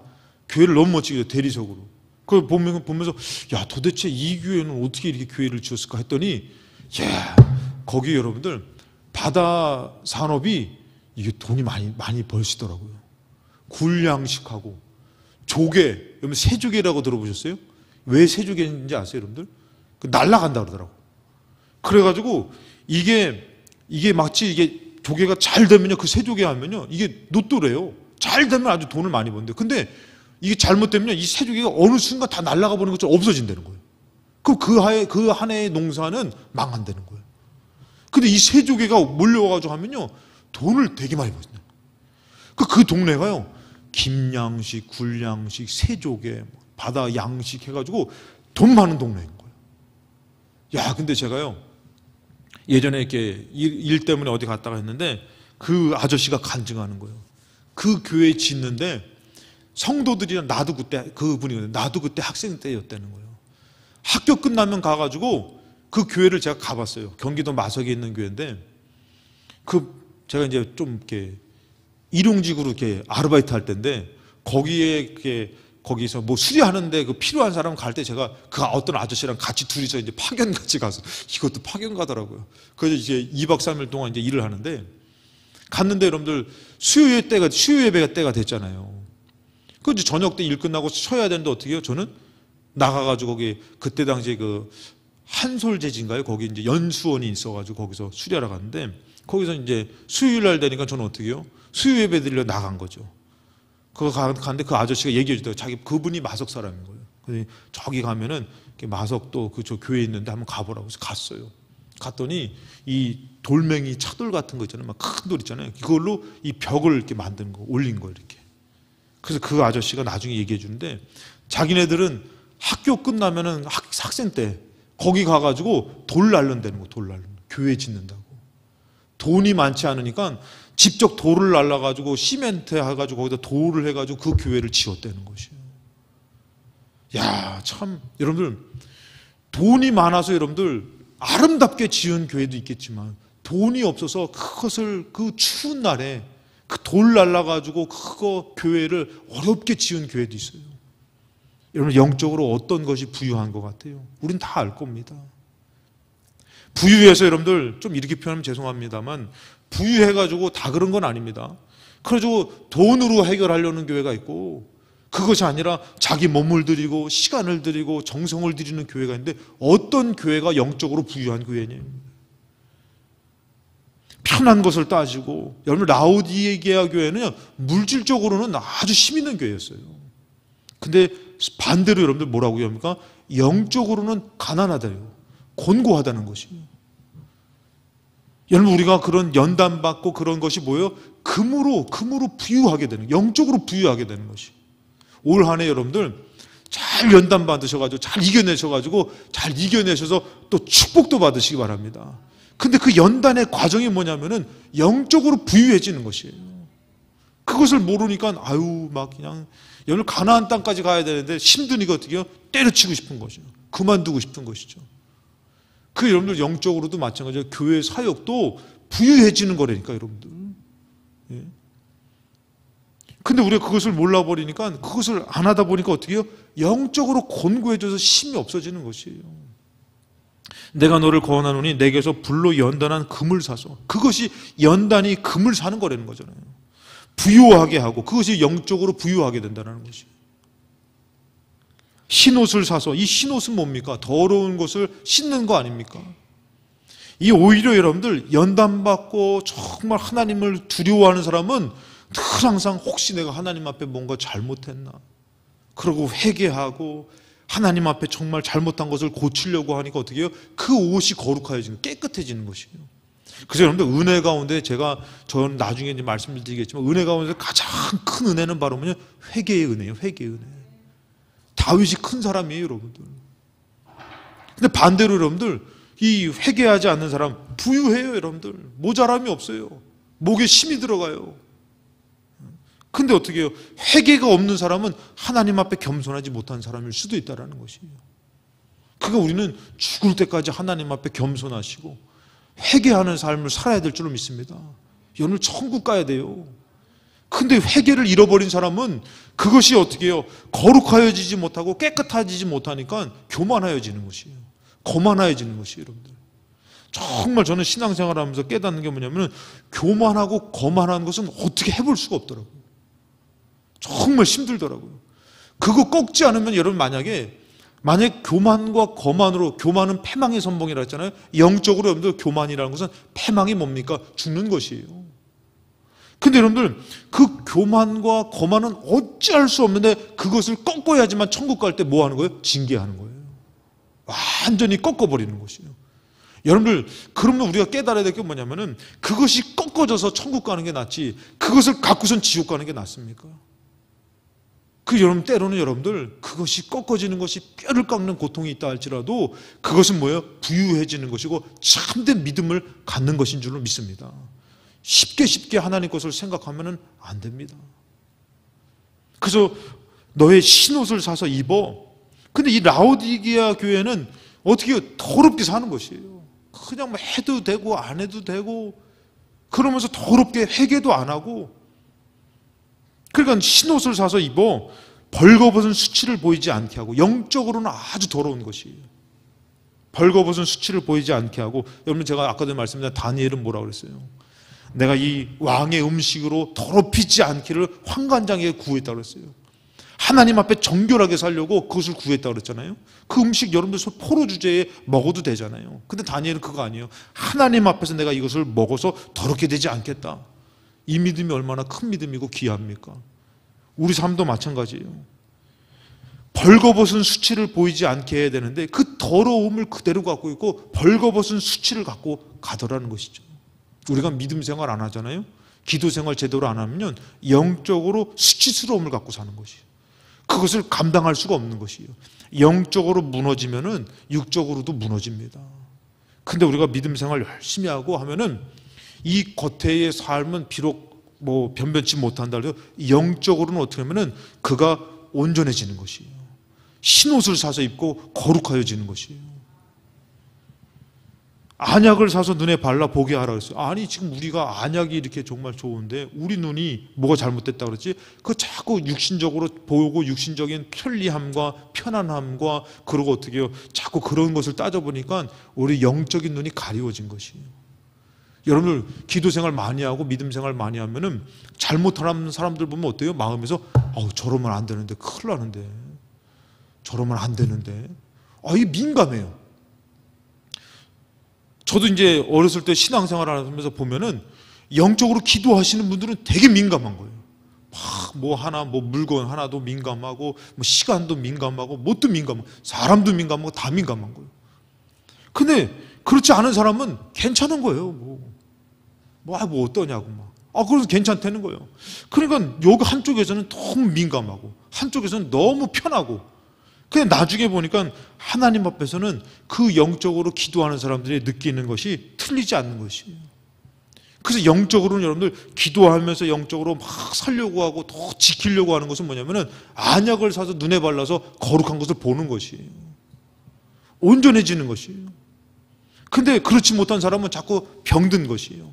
S2: 교회를 너무 멋지게 지었어요, 대리석으로. 그걸 보면서 야, 도대체 이 교회는 어떻게 이렇게 교회를 지었을까 했더니, 야, 거기 여러분들 바다 산업이 이게 돈이 많이 벌시더라고요. 굴양식하고 조개, 여러분 새조개라고 들어보셨어요? 왜 새조개인지 아세요, 여러분들? 날아간다 그러더라고. 그래가지고 이게 마치 이게 조개가 잘 되면요, 그 새조개 하면요, 이게 노또래요. 잘 되면 아주 돈을 많이 버는데, 근데 이게 잘못되면요, 이 새조개가 어느 순간 다 날아가 버리는 것처럼 없어진다는 거예요. 그럼 그 한 해의 농사는 망한다는 거예요. 근데 이 새조개가 몰려와가지고 하면요, 돈을 되게 많이 버거든요. 그 동네가요, 김양식, 굴양식, 새조개, 바다 양식 해가지고 돈 많은 동네인 거예요. 야, 근데 제가요, 예전에 이렇게 일 때문에 어디 갔다가 했는데 그 아저씨가 간증하는 거예요. 그 교회 짓는데 성도들이랑 나도 그때 학생 때였다는 거예요. 학교 끝나면 가가지고 그 교회를 제가 가봤어요. 경기도 마석에 있는 교회인데, 제가 이제 좀 이렇게 일용직으로 이렇게 아르바이트 할 때인데, 거기서 뭐 수리하는데 그 필요한 사람 갈 때 제가 그 어떤 아저씨랑 같이 둘이서 이제 파견 같이 가서, 이것도 파견 가더라고요. 그래서 이제 2박 3일 동안 이제 일을 하는데, 갔는데 여러분들 수요 예배가 때가 됐잖아요. 그 이제 저녁 때 일 끝나고 쉬어야 되는데 어떻게 해요? 저는 나가가지고 거기 그때 당시에 그 한솔제지인가요? 거기 이제 연수원이 있어가지고 거기서 수리하러 갔는데, 거기서 이제 수요일 날 되니까 저는 어떻게 해요? 수요 예배 드리러 나간 거죠. 그거 갔는데 그 아저씨가 얘기해 주더라고요. 그분이 마석 사람인 거예요. 그래서 저기 가면은 마석도 저 교회 있는데 한번 가보라고 해서 갔어요. 갔더니 이 돌멩이 차돌 같은 거 있잖아요. 막 큰 돌 있잖아요. 이걸로 이 벽을 이렇게 만든 거, 올린 거 이렇게. 그래서 그 아저씨가 나중에 얘기해 주는데, 자기네들은 학교 끝나면은 학생 때 거기 가가지고 돌 날른다는 거, 돌 날른 교회 짓는다고. 돈이 많지 않으니까 직접 돌을 날라가지고 시멘트 해가지고 거기다 돌을 해가지고 그 교회를 지었다는 것이에요. 야, 참 여러분들, 돈이 많아서 여러분들 아름답게 지은 교회도 있겠지만, 돈이 없어서 그것을 그 추운 날에 그 돌 날라가지고 그거 교회를 어렵게 지은 교회도 있어요. 여러분, 영적으로 어떤 것이 부유한 것 같아요? 우린 다 알 겁니다. 부유해서 여러분들 좀 이렇게 표현하면 죄송합니다만, 부유해가지고 다 그런 건 아닙니다. 그래가지고 돈으로 해결하려는 교회가 있고, 그것이 아니라 자기 몸을 들이고 시간을 들이고 정성을 들이는 교회가 있는데, 어떤 교회가 영적으로 부유한 교회냐? 편한 것을 따지고, 여러분 라오디게아 교회는 물질적으로는 아주 힘 있는 교회였어요. 근데 반대로 여러분들 뭐라고 합니까? 영적으로는 가난하다요. 곤고하다는 것이에요. 여러분, 우리가 그런 연단받고 그런 것이 뭐예요? 금으로 부유하게 되는, 영적으로 부유하게 되는 것이. 올 한 해 여러분들 잘 연단 받으셔가지고 잘 이겨내셔서 또 축복도 받으시기 바랍니다. 근데 그 연단의 과정이 뭐냐면은 영적으로 부유해지는 것이에요. 그것을 모르니까 막 그냥 여러분 가나안 땅까지 가야 되는데 힘드니까 어떻게 해요? 때려치고 싶은 것이죠. 그만두고 싶은 것이죠. 그 여러분들 영적으로도 마찬가지로 교회 사역도 부유해지는 거라니까 여러분들. 예. 근데 우리가 그것을 몰라버리니까, 그것을 안 하다 보니까 어떻게 해요? 영적으로 곤고해져서 힘이 없어지는 것이에요. 내가 너를 거원하노니 내게서 불로 연단한 금을 사서, 그것이 연단이 금을 사는 거라는 거잖아요. 부유하게 하고, 그것이 영적으로 부유하게 된다는 것이에요. 흰옷을 사서, 이 흰옷은 뭡니까? 더러운 것을 씻는 거 아닙니까? 이 오히려 여러분들 연단받고 정말 하나님을 두려워하는 사람은 늘 항상 혹시 내가 하나님 앞에 뭔가 잘못했나, 그러고 회개하고 하나님 앞에 정말 잘못한 것을 고치려고 하니까 어떻게 해요? 그 옷이 거룩해지는, 깨끗해지는 것이에요. 그래서 여러분들 은혜 가운데, 저는 나중에 이제 말씀드리겠지만, 은혜 가운데 가장 큰 은혜는 바로 뭐냐? 회개의 은혜예요. 회개의 은혜. 다윗이 큰 사람이에요, 여러분들. 근데 반대로 여러분들, 이 회개하지 않는 사람 부유해요, 여러분들. 모자람이 없어요. 목에 힘이 들어가요. 근데 어떻게 해요? 회개가 없는 사람은 하나님 앞에 겸손하지 못한 사람일 수도 있다는 것이에요. 그러니까 우리는 죽을 때까지 하나님 앞에 겸손하시고 회개하는 삶을 살아야 될 줄로 믿습니다. 여러분 천국 가야 돼요. 근데 회개를 잃어버린 사람은 그것이 어떻게 해요? 거룩하여지지 못하고 깨끗해지지 못하니까 교만하여지는 것이에요. 거만해지는 것이에요, 여러분들. 정말 저는 신앙생활 하면서 깨닫는 게 뭐냐면 교만하고 거만한 것은 어떻게 해볼 수가 없더라고요. 정말 힘들더라고요. 그거 꺾지 않으면 여러분 만약에 교만과 거만으로, 교만은 패망의 선봉이라 했잖아요. 영적으로 여러분들 교만이라는 것은 패망이 뭡니까? 죽는 것이에요. 근데 여러분들 그 교만과 거만은 어찌할 수 없는데 그것을 꺾어야지만 천국 갈 때 뭐 하는 거예요? 징계하는 거예요. 완전히 꺾어버리는 것이에요. 여러분들 그러면 우리가 깨달아야 될 게 뭐냐면은 그것이 꺾어져서 천국 가는 게 낫지 그것을 갖고선 지옥 가는 게 낫습니까? 여러분 때로는 여러분들 그것이 꺾어지는 것이 뼈를 깎는 고통이 있다 할지라도 그것은 뭐예요? 부유해지는 것이고 참된 믿음을 갖는 것인 줄로 믿습니다. 쉽게 하나님 것을 생각하면 안 됩니다. 그래서 너의 신옷을 사서 입어. 근데 이 라오디게아 교회는 어떻게 더럽게 사는 것이에요. 그냥 뭐 해도 되고 안 해도 되고 그러면서 더럽게 회개도 안 하고 그러니까 신옷을 사서 입어 벌거벗은 수치를 보이지 않게 하고 영적으로는 아주 더러운 것이에요. 벌거벗은 수치를 보이지 않게 하고 여러분 제가 아까도 말씀드린 다니엘은 뭐라고 그랬어요? 내가 이 왕의 음식으로 더럽히지 않기를 환관장에게 구했다고 그랬어요. 하나님 앞에 정결하게 살려고 그것을 구했다고 그랬잖아요. 그 음식 여러분들 포로 주제에 먹어도 되잖아요. 근데 다니엘은 그거 아니에요. 하나님 앞에서 내가 이것을 먹어서 더럽게 되지 않겠다. 이 믿음이 얼마나 큰 믿음이고 귀합니까? 우리 삶도 마찬가지예요. 벌거벗은 수치를 보이지 않게 해야 되는데 그 더러움을 그대로 갖고 있고 벌거벗은 수치를 갖고 가더라는 것이죠. 우리가 믿음 생활 안 하잖아요. 기도 생활 제대로 안 하면 영적으로 수치스러움을 갖고 사는 것이에요. 그것을 감당할 수가 없는 것이에요. 영적으로 무너지면은 육적으로도 무너집니다. 근데 우리가 믿음 생활 열심히 하고 하면은 이 겉에의 삶은 비록 뭐 변변치 못한다 해도 영적으로는 어떻게 하면은 그가 온전해지는 것이에요. 흰옷을 사서 입고 거룩하여지는 것이에요. 안약을 사서 눈에 발라 보게 하라 그랬어요. 아니 지금 우리가 안약이 이렇게 정말 좋은데 우리 눈이 뭐가 잘못됐다 그랬지? 그거 자꾸 육신적으로 보고 육신적인 편리함과 편안함과 그러고 어떻게 해요? 자꾸 그런 것을 따져보니까 우리 영적인 눈이 가리워진 것이에요. 여러분들 기도 생활 많이 하고 믿음 생활 많이 하면은 잘못하는 사람들 보면 어때요? 마음에서 저러면 안 되는데 큰일 나는데 저러면 안 되는데 이게 민감해요. 저도 이제 어렸을 때 신앙생활을 하면서 보면은 영적으로 기도하시는 분들은 되게 민감한 거예요. 뭐 물건 하나도 민감하고 뭐 시간도 민감하고 뭣도 민감하고 사람도 민감하고 다 민감한 거예요. 근데 그렇지 않은 사람은 괜찮은 거예요. 뭐 어떠냐고 그래서 괜찮다는 거예요. 그러니까 여기 한쪽에서는 너무 민감하고 한쪽에서는 너무 편하고 그냥 나중에 보니까 하나님 앞에서는 그 영적으로 기도하는 사람들이 느끼는 것이 틀리지 않는 것이에요. 그래서 영적으로는 여러분들 기도하면서 영적으로 막 살려고 하고 더 지키려고 하는 것은 뭐냐면은 안약을 사서 눈에 발라서 거룩한 것을 보는 것이에요. 온전해지는 것이에요. 근데 그렇지 못한 사람은 자꾸 병든 것이에요.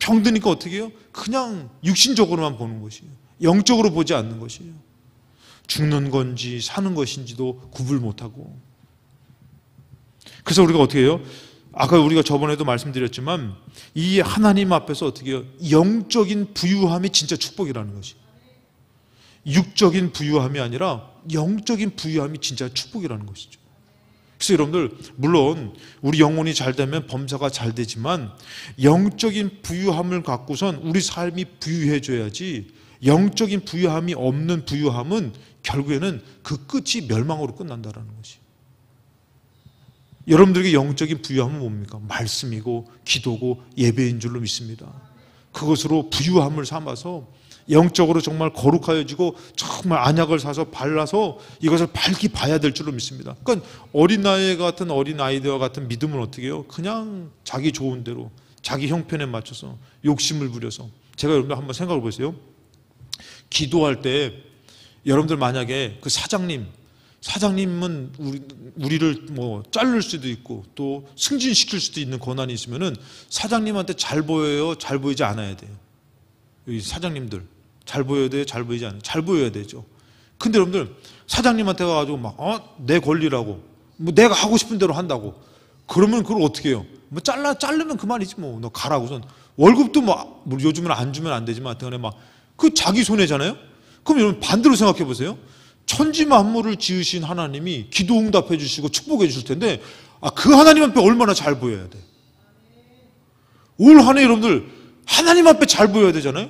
S2: 병드니까 어떻게 해요? 그냥 육신적으로만 보는 것이에요. 영적으로 보지 않는 것이에요. 죽는 건지 사는 것인지도 구분 못하고. 그래서 우리가 어떻게 해요? 아까 우리가 저번에도 말씀드렸지만 이 하나님 앞에서 어떻게 해요? 영적인 부유함이 진짜 축복이라는 것이. 육적인 부유함이 아니라 영적인 부유함이 진짜 축복이라는 것이죠. 그래서 여러분들 물론 우리 영혼이 잘 되면 범사가 잘 되지만 영적인 부유함을 갖고선 우리 삶이 부유해져야지 영적인 부유함이 없는 부유함은 결국에는 그 끝이 멸망으로 끝난다는 것이. 여러분들에게 영적인 부유함은 뭡니까? 말씀이고 기도고 예배인 줄로 믿습니다. 그것으로 부유함을 삼아서 영적으로 정말 거룩하여지고 정말 안약을 사서 발라서 이것을 밝히 봐야 될 줄로 믿습니다. 그러니까 어린아이 같은 어린아이들과 같은 믿음은 어떻게 해요? 그냥 자기 좋은 대로 자기 형편에 맞춰서 욕심을 부려서 제가 여러분들 한번 생각해 보세요. 기도할 때 여러분들 만약에 그 사장님은 우리를 뭐 자를 수도 있고 또 승진시킬 수도 있는 권한이 있으면은 사장님한테 잘 보여요, 잘 보이지 않아야 돼요. 이 사장님들 잘 보여야 돼요, 잘 보이지 않아요? 잘 보여야 되죠. 근데 여러분들 사장님한테 가가지고 막 내 권리라고 뭐 내가 하고 싶은 대로 한다고 그러면 그걸 어떻게 해요? 뭐 자르면 그만이지 뭐. 너 가라고선 월급도 뭐 요즘은 안 주면 안 되지만 하여튼 막 그 자기 손해잖아요. 그럼 여러분 반대로 생각해 보세요. 천지 만물을 지으신 하나님이 기도 응답해 주시고 축복해 주실 텐데 그 하나님 앞에 얼마나 잘 보여야 돼. 올 한 해 여러분들 하나님 앞에 잘 보여야 되잖아요.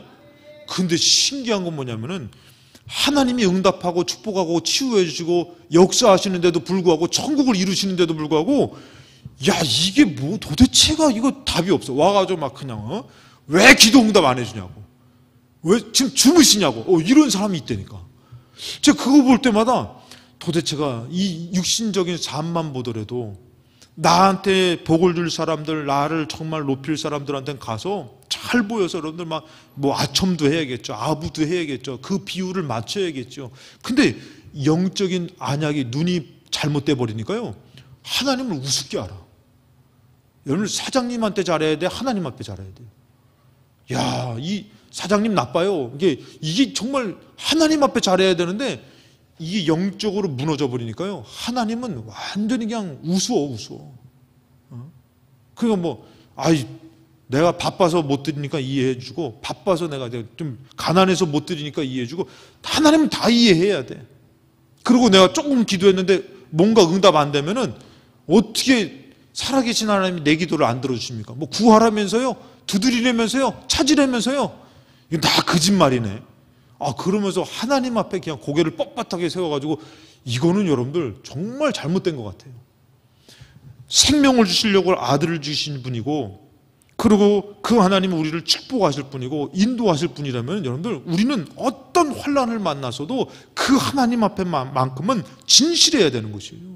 S2: 근데 신기한 건 뭐냐면은 하나님이 응답하고 축복하고 치유해 주시고 역사하시는데도 불구하고 천국을 이루시는데도 불구하고 야 이게 뭐 도대체가 이거 답이 없어. 와가지고 막 그냥 왜 기도 응답 안 해주냐고, 왜 지금 주무시냐고 이런 사람이 있다니까. 제가 그거 볼 때마다 도대체가 이 육신적인 삶만 보더라도 나한테 복을 줄 사람들, 나를 정말 높일 사람들한테는 가서 잘 보여서 여러분들 막 뭐 아첨도 해야겠죠, 아부도 해야겠죠, 그 비율을 맞춰야겠죠. 근데 영적인 안약이 눈이 잘못돼 버리니까요 하나님을 우습게 알아. 여러분 사장님한테 잘해야 돼, 하나님 앞에 잘해야 돼요. 야, 이 사장님 나빠요. 이게 정말 하나님 앞에 잘해야 되는데 이게 영적으로 무너져 버리니까요 하나님은 완전히 그냥 우스워. 그러니까 뭐 내가 바빠서 못 드리니까 이해해 주고, 바빠서 내가 좀 가난해서 못 드리니까 이해해 주고, 하나님은 다 이해해야 돼. 그리고 내가 조금 기도했는데 뭔가 응답 안 되면은 어떻게 살아계신 하나님이 내 기도를 안 들어주십니까? 뭐 구하라면서요, 두드리려면서요, 찾으려면서요. 이거 다 거짓말이네. 그러면서 하나님 앞에 그냥 고개를 뻣뻣하게 세워가지고 이거는 여러분들 정말 잘못된 것 같아요. 생명을 주시려고 아들을 주신 분이고, 그리고 그 하나님은 우리를 축복하실 분이고 인도하실 분이라면 여러분들 우리는 어떤 환난을 만나서도 그 하나님 앞에만큼은 진실해야 되는 것이에요.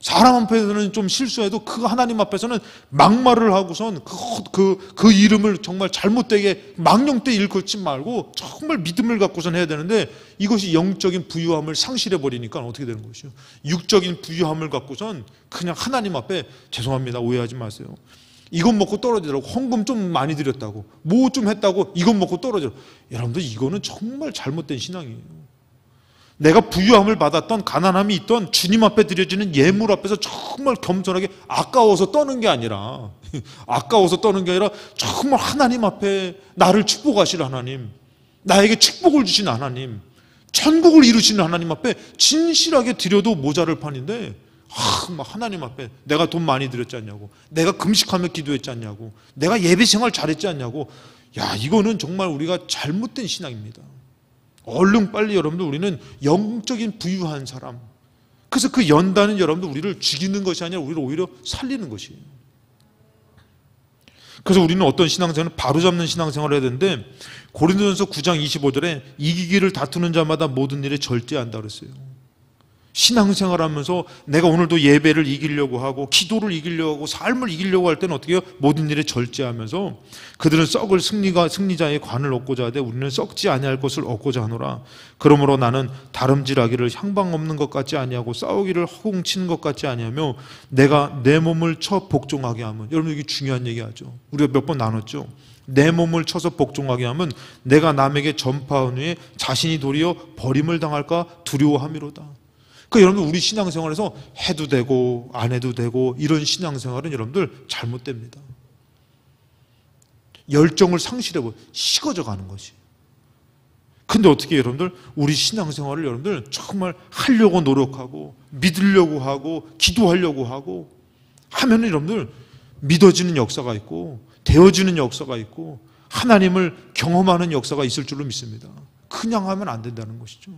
S2: 사람 앞에서는 좀 실수해도 그 하나님 앞에서는 막말을 하고선 그 이름을 정말 잘못되게 망령되이 일컫지 말고 정말 믿음을 갖고선 해야 되는데, 이것이 영적인 부유함을 상실해 버리니까 어떻게 되는 것이요? 육적인 부유함을 갖고선 그냥 하나님 앞에 죄송합니다, 오해하지 마세요, 이것 먹고 떨어지더라고, 헌금 좀 많이 드렸다고, 뭐 좀 했다고 이것 먹고 떨어져. 여러분들 이거는 정말 잘못된 신앙이에요. 내가 부유함을 받았던 가난함이 있던 주님 앞에 드려지는 예물 앞에서 정말 겸손하게 아까워서 떠는 게 아니라 정말 하나님 앞에 나를 축복하실 하나님, 나에게 축복을 주신 하나님, 천국을 이루시는 하나님 앞에 진실하게 드려도 모자랄 판인데 막 하나님 앞에 내가 돈 많이 드렸지 않냐고, 내가 금식하며 기도했지 않냐고, 내가 예배 생활 잘했지 않냐고. 야, 이거는 정말 우리가 잘못된 신앙입니다. 얼른 빨리 여러분들 우리는 영적인 부유한 사람, 그래서 그 연단은 여러분들 우리를 죽이는 것이 아니라 우리를 오히려 살리는 것이에요. 그래서 우리는 어떤 신앙생활을 바로잡는 신앙생활을 해야 되는데, 고린도전서 9장 25절에 이기기를 다투는 자마다 모든 일에 절제한다 그랬어요. 신앙생활하면서 내가 오늘도 예배를 이기려고 하고 기도를 이기려고 하고 삶을 이기려고 할 때는 어떻게 해요? 모든 일에 절제하면서 그들은 썩을 승리자의 관을 얻고자 하되 우리는 썩지 아니할 것을 얻고자 하노라. 그러므로 나는 다름질하기를 향방 없는 것 같지 아니하고 싸우기를 허공치는 것 같지 아니하며 내가 내 몸을 쳐 복종하게 하면, 여러분 이게 중요한 얘기하죠. 우리가 몇 번 나눴죠. 내 몸을 쳐서 복종하게 하면 내가 남에게 전파한 후에 자신이 도리어 버림을 당할까 두려워함이로다. 그러니까 여러분들 우리 신앙생활에서 해도 되고 안 해도 되고 이런 신앙생활은 여러분들 잘못됩니다. 열정을 상실해버려 식어져 가는 것이. 근데 어떻게 여러분들 우리 신앙생활을 여러분들 정말 하려고 노력하고 믿으려고 하고 기도하려고 하고 하면 여러분들 믿어지는 역사가 있고 되어지는 역사가 있고 하나님을 경험하는 역사가 있을 줄로 믿습니다. 그냥 하면 안 된다는 것이죠.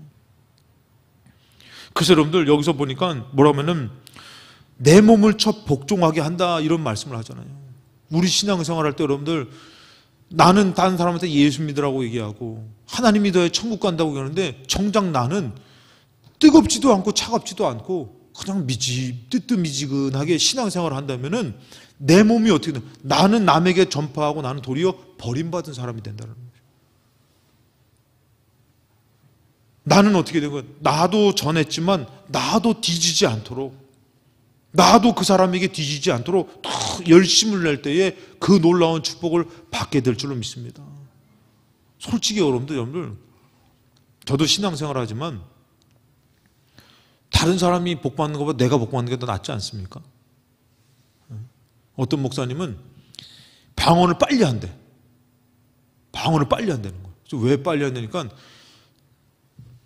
S2: 그래서 여러분들 여기서 보니까 뭐라고 하면은 내 몸을 쳐 복종하게 한다 이런 말씀을 하잖아요. 우리 신앙생활 할 때 여러분들 나는 다른 사람한테 예수 믿으라고 얘기하고 하나님 믿어야 천국 간다고 그러는데 정작 나는 뜨겁지도 않고 차갑지도 않고 그냥 뜨뜻미지근하게 신앙생활을 한다면은 내 몸이 어떻게 돼? 나는 남에게 전파하고 나는 도리어 버림받은 사람이 된다는 거죠. 나는 어떻게 된 거야? 나도 전했지만 나도 뒤지지 않도록, 나도 그 사람에게 뒤지지 않도록 더 열심을 낼 때에 그 놀라운 축복을 받게 될 줄로 믿습니다. 솔직히 여러분들 저도 신앙생활 하지만 다른 사람이 복 받는 것보다 내가 복 받는 게 더 낫지 않습니까? 어떤 목사님은 방언을 빨리 한대. 방언을 빨리 한다는 거예요. 그래서 왜 빨리 한다니까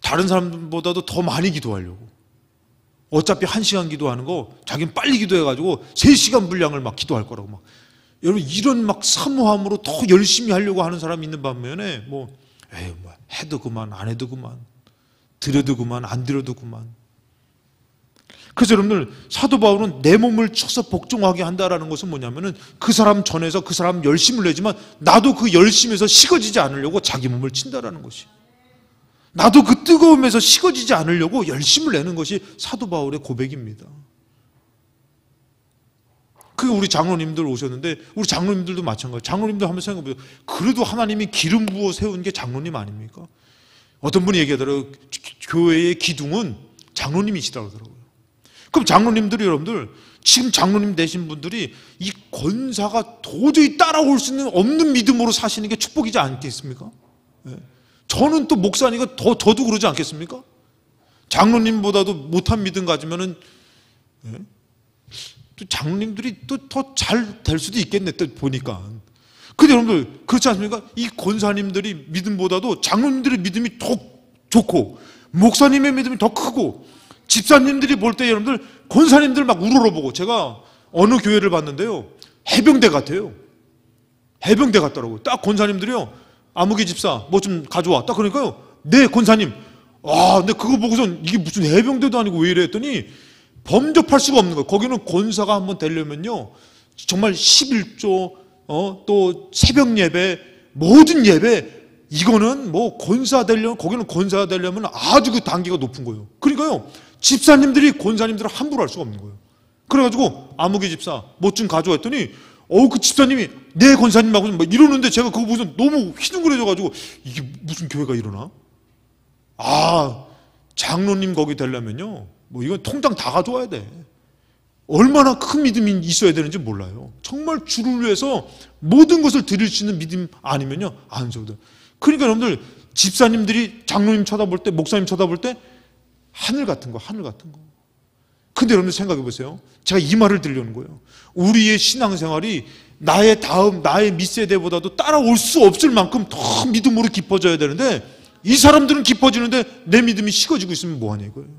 S2: 다른 사람보다도 더 많이 기도하려고. 어차피 1시간 기도하는 거 자기는 빨리 기도해가지고 3시간 분량을 막 기도할 거라고 막. 여러분 이런 막 사모함으로 더 열심히 하려고 하는 사람이 있는 반면에 에이 해도 그만 안 해도 그만 드려도 그만 안 드려도 그만. 그래서 여러분들 사도 바울은 내 몸을 쳐서 복종하게 한다라는 것은 뭐냐면은 그 사람 전에서 그 사람 열심을 내지만 나도 그 열심에서 식어지지 않으려고 자기 몸을 친다라는 것이, 나도 그 뜨거움에서 식어지지 않으려고 열심을 내는 것이 사도 바울의 고백입니다. 그 우리 장로님들 오셨는데 우리 장로님들도 마찬가지예요. 장로님들 한번 생각해 보세요. 그래도 하나님이 기름 부어 세운 게 장로님 아닙니까? 어떤 분이 얘기하더라고요. 교회의 기둥은 장로님이시다고 하더라고요. 그럼 장로님들이 여러분들 지금 장로님 되신 분들이 이 권사가 도저히 따라올 수 없는 믿음으로 사시는 게 축복이지 않겠습니까? 네. 저는 또 목사니까 더도 그러지 않겠습니까? 장로님보다도 못한 믿음 가지면은 네. 또 장로님들이 또 더 잘 될 수도 있겠네 또 보니까. 근데 여러분들 그렇지 않습니까? 이 권사님들이 믿음보다도 장로님들의 믿음이 더 좋고 목사님의 믿음이 더 크고 집사님들이 볼 때 여러분들 권사님들 막 우러러보고, 제가 어느 교회를 봤는데요 해병대 같아요. 해병대 같더라고요. 딱 권사님들이요 아무개 집사 뭐 좀 가져와 딱 그러니까요 네 권사님. 근데 그거 보고선 이게 무슨 해병대도 아니고 왜 이래 했더니 범접할 수가 없는 거예요. 거기는 권사가 한번 되려면요 정말 11조 또 새벽 예배 모든 예배 이거는 뭐 권사 되려면 거기는 권사가 되려면 아주 그 단계가 높은 거예요. 그러니까요 집사님들이 권사님들을 함부로 할 수가 없는 거예요. 그래가지고 아무개 집사 뭐 좀 가져와 했더니 그 집사님이 네 권사님하고 막 이러는데 제가 그거 보고서 너무 휘둥그레져가지고 이게 무슨 교회가 이러나? 장로님 거기 되려면요 뭐 이건 통장 다 가져와야 돼. 얼마나 큰 믿음이 있어야 되는지 몰라요. 정말 주를 위해서 모든 것을 드릴 수 있는 믿음 아니면요 안 써도 돼. 그러니까 여러분들 집사님들이 장로님 쳐다볼 때 목사님 쳐다볼 때 하늘 같은 거. 근데 여러분들 생각해 보세요. 제가 이 말을 드리려는 거예요. 우리의 신앙생활이 나의 밑세대보다도 따라올 수 없을 만큼 더 믿음으로 깊어져야 되는데 이 사람들은 깊어지는데 내 믿음이 식어지고 있으면 뭐하냐 이거예요.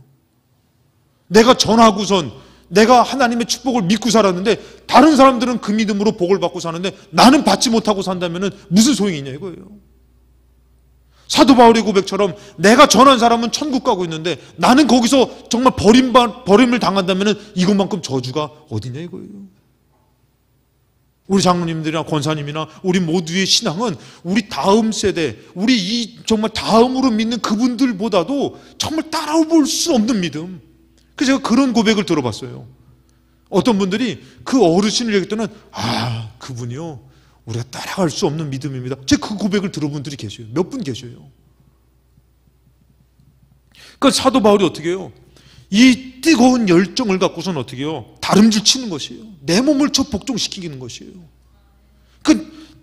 S2: 내가 전하고선 내가 하나님의 축복을 믿고 살았는데 다른 사람들은 그 믿음으로 복을 받고 사는데 나는 받지 못하고 산다면 무슨 소용이 있냐 이거예요. 사도 바울의 고백처럼 내가 전한 사람은 천국 가고 있는데 나는 거기서 정말 버림을 당한다면 이것만큼 저주가 어디냐 이거예요. 우리 장로님들이나 권사님이나 우리 모두의 신앙은 우리 다음 세대, 우리 이 정말 다음으로 믿는 그분들보다도 정말 따라올 수 없는 믿음. 그래서 제가 그런 고백을 들어봤어요. 어떤 분들이 그 어르신을 얘기했더니 그분이요 우리가 따라갈 수 없는 믿음입니다. 제가 그 고백을 들어본 분들이 계셔요. 몇 분 계셔요. 그러니까 사도 바울이 어떻게 해요? 이 뜨거운 열정을 갖고서는 어떻게 해요? 다름질 치는 것이에요. 내 몸을 쳐 복종시키는 것이에요.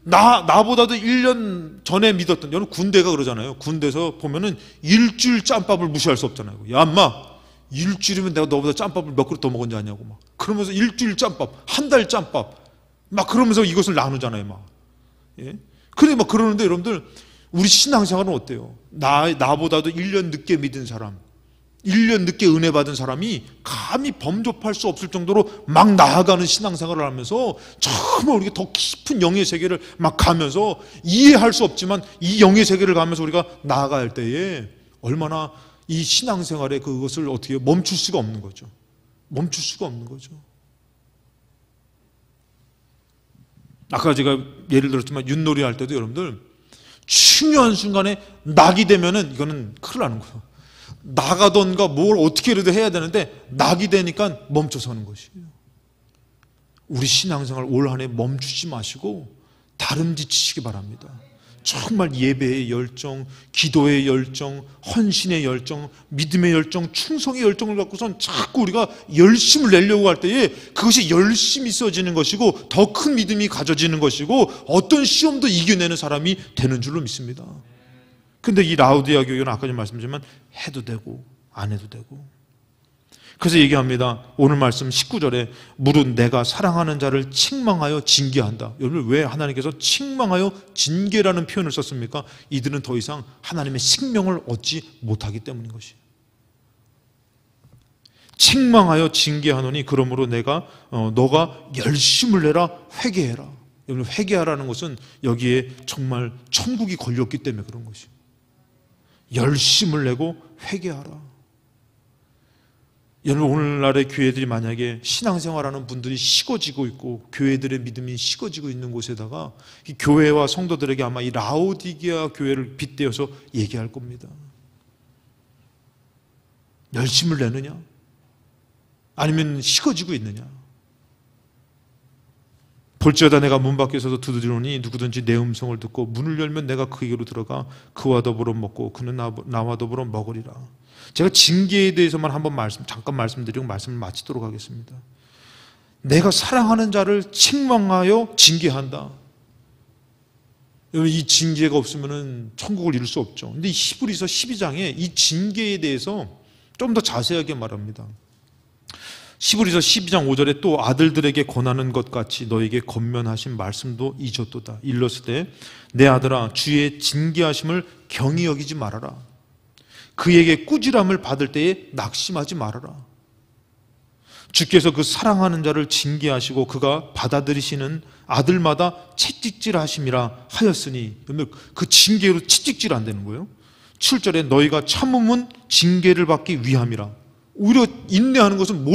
S2: 나보다도 1년 전에 믿었던, 여러분 군대가 그러잖아요. 군대에서 보면은 일주일 짬밥을 무시할 수 없잖아요. 야, 인마, 일주일이면 내가 너보다 짬밥을 몇 그릇 더 먹었는지 아냐고 막. 그러면서 일주일 짬밥, 한 달 짬밥, 막 그러면서 이것을 나누잖아요, 막. 예? 그래, 막 그러는데 여러분들, 우리 신앙생활은 어때요? 나보다도 1년 늦게 믿은 사람, 1년 늦게 은혜 받은 사람이 감히 범접할 수 없을 정도로 막 나아가는 신앙생활을 하면서 정말 우리가 더 깊은 영의 세계를 막 가면서 이해할 수 없지만 이 영의 세계를 가면서 우리가 나아갈 때에 얼마나 이 신앙생활의 그것을 어떻게 멈출 수가 없는 거죠. 멈출 수가 없는 거죠. 아까 제가 예를 들었지만 윷놀이 할 때도 여러분들 중요한 순간에 낙이 되면은 이거는 큰일 나는 거예요. 나가던가 뭘 어떻게라도 해야 되는데 낙이 되니까 멈춰서는 것이에요. 우리 신앙생활 올 한 해 멈추지 마시고 다름쥐치시기 바랍니다. 정말 예배의 열정, 기도의 열정, 헌신의 열정, 믿음의 열정, 충성의 열정을 갖고선 자꾸 우리가 열심을 내려고 할 때에 그것이 열심히 써지는 것이고 더 큰 믿음이 가져지는 것이고 어떤 시험도 이겨내는 사람이 되는 줄로 믿습니다. 근데 이 라우디아 교회는 아까 좀 말씀드렸지만 해도 되고 안 해도 되고, 그래서 얘기합니다. 오늘 말씀 19절에 무릇 내가 사랑하는 자를 책망하여 징계한다. 여러분, 왜 하나님께서 책망하여 징계라는 표현을 썼습니까? 이들은 더 이상 하나님의 생명을 얻지 못하기 때문인 것이에요. 책망하여 징계하노니 그러므로 내가 너가 열심을 내라, 회개해라. 여러분, 회개하라는 것은 여기에 정말 천국이 걸렸기 때문에 그런 것이에요. 열심을 내고 회개하라. 여러분, 오늘날의 교회들이 만약에 신앙생활하는 분들이 식어지고 있고 교회들의 믿음이 식어지고 있는 곳에다가 이 교회와 성도들에게 아마 이 라오디게아 교회를 빗대어서 얘기할 겁니다. 열심을 내느냐? 아니면 식어지고 있느냐? 볼지어다 내가 문 밖에 서서 두드리노니 누구든지 내 음성을 듣고 문을 열면 내가 그에게로 들어가 그와 더불어 먹고 그는 나와 더불어 먹으리라. 제가 징계에 대해서만 한번 잠깐 말씀드리고 말씀을 마치도록 하겠습니다. 내가 사랑하는 자를 책망하여 징계한다. 여러분, 이 징계가 없으면 천국을 이룰 수 없죠. 근데 히브리서 12장에 이 징계에 대해서 좀 더 자세하게 말합니다. 히브리서 12장 5절에 또 아들들에게 권하는 것 같이 너에게 권면하신 말씀도 잊었도다. 일렀을 때 내 아들아 주의 징계하심을 경히 여기지 말아라. 그에게 꾸지람을 받을 때에 낙심하지 말아라. 주께서 그 사랑하는 자를 징계하시고 그가 받아들이시는 아들마다 채찍질하심이라 하였으니, 그 징계로 채찍질 안 되는 거예요. 7절에 너희가 참음은 징계를 받기 위함이라. 오히려 인내하는 것은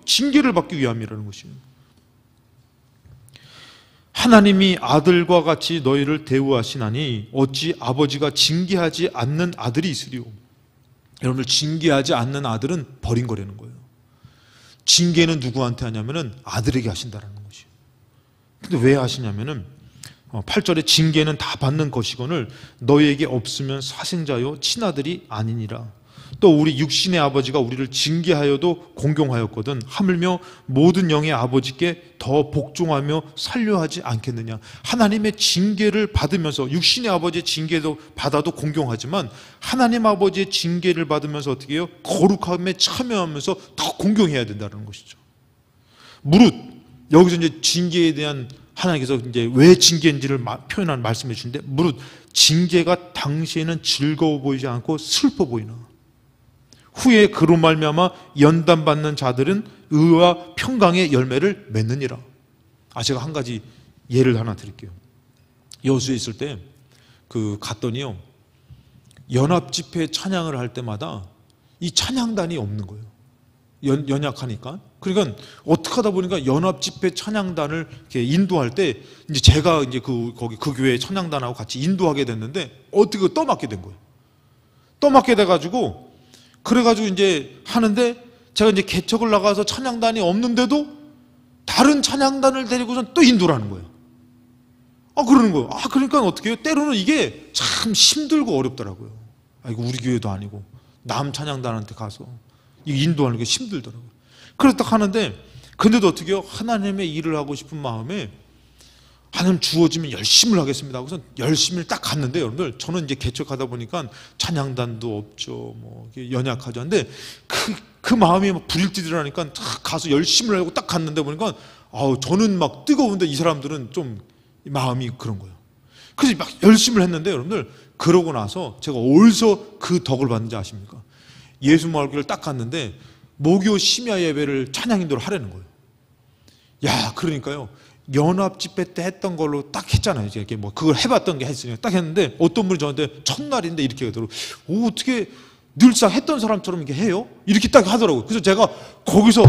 S2: 징계를 받기 위함이라는 것이에요. 하나님이 아들과 같이 너희를 대우하시나니 어찌 아버지가 징계하지 않는 아들이 있으리요. 여러분들, 징계하지 않는 아들은 버린 거라는 거예요. 징계는 누구한테 하냐면은 아들에게 하신다라는 것이에요. 근데 왜 하시냐면은 8절에 징계는 다 받는 것이거늘 너희에게 없으면 사생자요 친아들이 아니니라. 또 우리 육신의 아버지가 우리를 징계하여도 공경하였거든 하물며 모든 영의 아버지께 더 복종하며 살려하지 않겠느냐. 하나님의 징계를 받으면서, 육신의 아버지의 징계도 받아도 공경하지만 하나님 아버지의 징계를 받으면서 어떻게 해요? 거룩함에 참여하면서 더 공경해야 된다는 것이죠. 무릇 여기서 이제 징계에 대한 하나님께서 이제 왜 징계인지를 표현한 말씀해 주는데, 무릇 징계가 당시에는 즐거워 보이지 않고 슬퍼 보이나 후에 그로 말미암아 연단받는 자들은 의와 평강의 열매를 맺느니라. 제가 한 가지 예를 하나 드릴게요. 여수에 있을 때 갔더니요, 연합집회 찬양을 할 때마다 이 찬양단이 없는 거예요. 연약하니까. 그러니까 어떻게 하다 보니까 연합집회 찬양단을 이렇게 인도할 때 이제 제가 이제 그 교회 찬양단하고 같이 인도하게 됐는데 어떻게 떠맡게 된 거예요. 떠맡게 돼가지고 그래가지고 이제 하는데 제가 이제 개척을 나가서 찬양단이 없는데도 다른 찬양단을 데리고선 또 인도를 하는 거예요. 그러는 거예요. 그러니까 어떻게 해요? 때로는 이게 참 힘들고 어렵더라고요. 이거 우리 교회도 아니고 남 찬양단한테 가서 이거 인도하는 게 힘들더라고요. 그래서 딱 하는데, 근데도 어떻게 해요? 하나님의 일을 하고 싶은 마음에 하나님 주어지면 열심을 하겠습니다. 그래서 열심히 딱 갔는데, 여러분들, 저는 이제 개척하다 보니까 찬양단도 없죠. 연약하죠. 근데 그 마음이 막 부릴듯하니까 딱 가서 열심을 하고 딱 갔는데 보니까 저는 막 뜨거운데 이 사람들은 좀 마음이 그런 거예요. 그래서 막 열심을 했는데, 여러분들, 그러고 나서 제가 어디서 그 덕을 받는지 아십니까? 예수마을교회를 딱 갔는데 목요 심야 예배를 찬양인도를 하라는 거예요. 그러니까요, 연합 집회 때 했던 걸로 딱 했잖아요. 이렇게 그걸 해봤던 게 했으니까 딱 했는데 어떤 분이 저한테 첫날인데 이렇게 하더라고요. 어떻게 늘상 했던 사람처럼 이렇게 해요? 이렇게 딱 하더라고요. 그래서 제가 거기서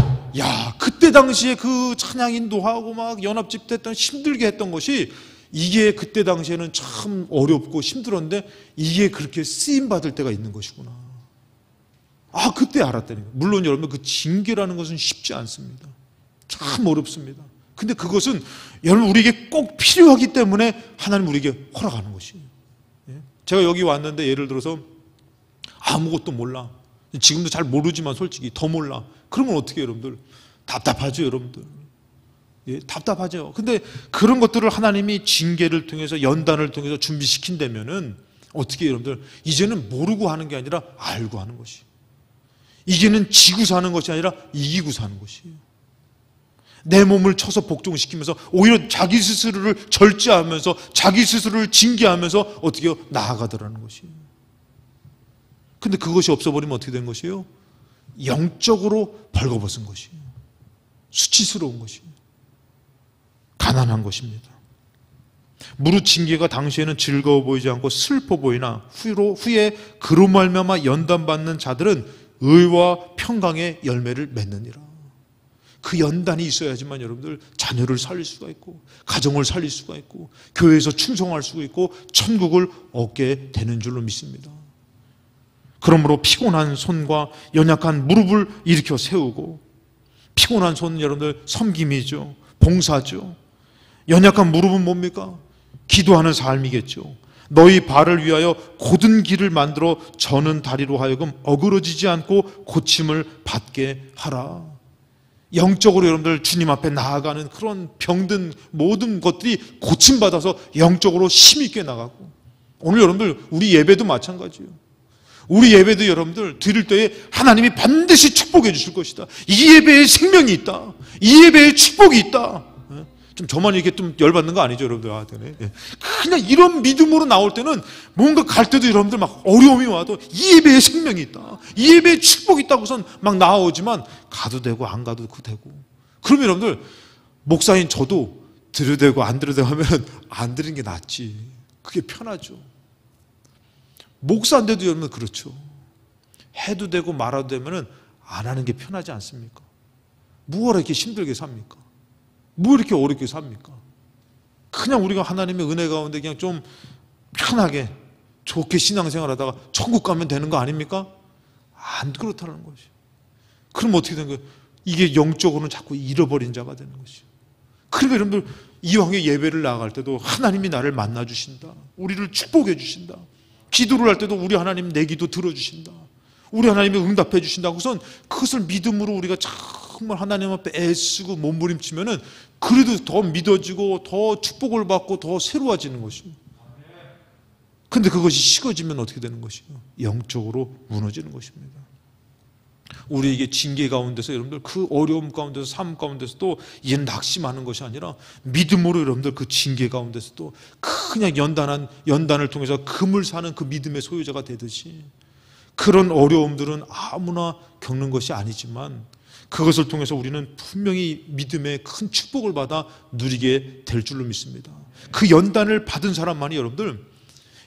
S2: 그때 당시에 그 찬양 인도하고 막 연합 집회 했던 힘들게 했던 것이 이게 그때 당시에는 참 어렵고 힘들었는데 이게 그렇게 쓰임 받을 때가 있는 것이구나. 그때 알았다는 거예요. 물론 여러분, 그 징계라는 것은 쉽지 않습니다. 참 어렵습니다. 근데 그것은 여러분 우리에게 꼭 필요하기 때문에 하나님 우리에게 허락하는 것이에요. 제가 여기 왔는데 예를 들어서 아무것도 몰라. 지금도 잘 모르지만 솔직히 더 몰라. 그러면 어떻게 해요, 여러분들? 답답하죠, 여러분들. 예, 답답하죠. 근데 그런 것들을 하나님이 징계를 통해서 연단을 통해서 준비시킨다면은 어떻게 해요, 여러분들? 이제는 모르고 하는 게 아니라 알고 하는 것이. 이제는 지고 사는 것이 아니라 이기고 사는 것이에요. 내 몸을 쳐서 복종시키면서 오히려 자기 스스로를 절제하면서 자기 스스로를 징계하면서 어떻게 해요? 나아가더라는 것이에요. 근데 그것이 없어버리면 어떻게 된 것이에요? 영적으로 벌거벗은 것이에요. 수치스러운 것이에요. 가난한 것입니다. 무릇 징계가 당시에는 즐거워 보이지 않고 슬퍼 보이나 후에 그로 말미암아 연단받는 자들은 의와 평강의 열매를 맺느니라. 그 연단이 있어야지만 여러분들 자녀를 살릴 수가 있고 가정을 살릴 수가 있고 교회에서 충성할 수가 있고 천국을 얻게 되는 줄로 믿습니다. 그러므로 피곤한 손과 연약한 무릎을 일으켜 세우고, 피곤한 손은 여러분들 섬김이죠. 봉사죠. 연약한 무릎은 뭡니까? 기도하는 삶이겠죠. 너희 발을 위하여 곧은 길을 만들어 저는 다리로 하여금 어그러지지 않고 고침을 받게 하라. 영적으로 여러분들 주님 앞에 나아가는 그런 병든 모든 것들이 고침받아서 영적으로 힘있게 나가고, 오늘 여러분들 우리 예배도 마찬가지예요. 우리 예배도 여러분들 드릴 때에 하나님이 반드시 축복해 주실 것이다. 이 예배에 생명이 있다. 이 예배에 축복이 있다. 좀 저만 이렇게 좀 열받는 거 아니죠, 여러분들? 아, 되네. 그냥 이런 믿음으로 나올 때는 뭔가 갈 때도 여러분들 막 어려움이 와도 이 예배에 생명이 있다. 이 예배에 축복이 있다고선 막 나오지만 가도 되고 안 가도 되고. 그러면 여러분들 목사인 저도 드려도 되고 안 드려도 되고 하면 안 드리는 게 낫지. 그게 편하죠. 목사인데도 여러분 그렇죠. 해도 되고 말아도 되면은 안 하는 게 편하지 않습니까? 뭐하러 이렇게 힘들게 삽니까? 뭐 이렇게 어렵게 삽니까? 그냥 우리가 하나님의 은혜 가운데 그냥 좀 편하게 좋게 신앙생활 하다가 천국 가면 되는 거 아닙니까? 안 그렇다는 것이. 그럼 어떻게 된 거예요? 이게 영적으로는 자꾸 잃어버린 자가 되는 것이죠. 그러니까 여러분들 이왕에 예배를 나갈 때도 하나님이 나를 만나 주신다. 우리를 축복해 주신다. 기도를 할 때도 우리 하나님 내 기도 들어주신다. 우리 하나님이 응답해 주신다고 해서 그것을 믿음으로 우리가 정말 하나님 앞에 애쓰고 몸부림치면은 그래도 더 믿어지고 더 축복을 받고 더 새로워지는 것입니다. 근데 그것이 식어지면 어떻게 되는 것이요? 영적으로 무너지는 것입니다. 우리에게 징계 가운데서 여러분들 그 어려움 가운데서 삶 가운데서도 이제는 낙심하는 것이 아니라 믿음으로 여러분들 그 징계 가운데서도 그냥 연단을 통해서 금을 사는 그 믿음의 소유자가 되듯이, 그런 어려움들은 아무나 겪는 것이 아니지만 그것을 통해서 우리는 분명히 믿음의 큰 축복을 받아 누리게 될 줄로 믿습니다. 그 연단을 받은 사람만이 여러분들,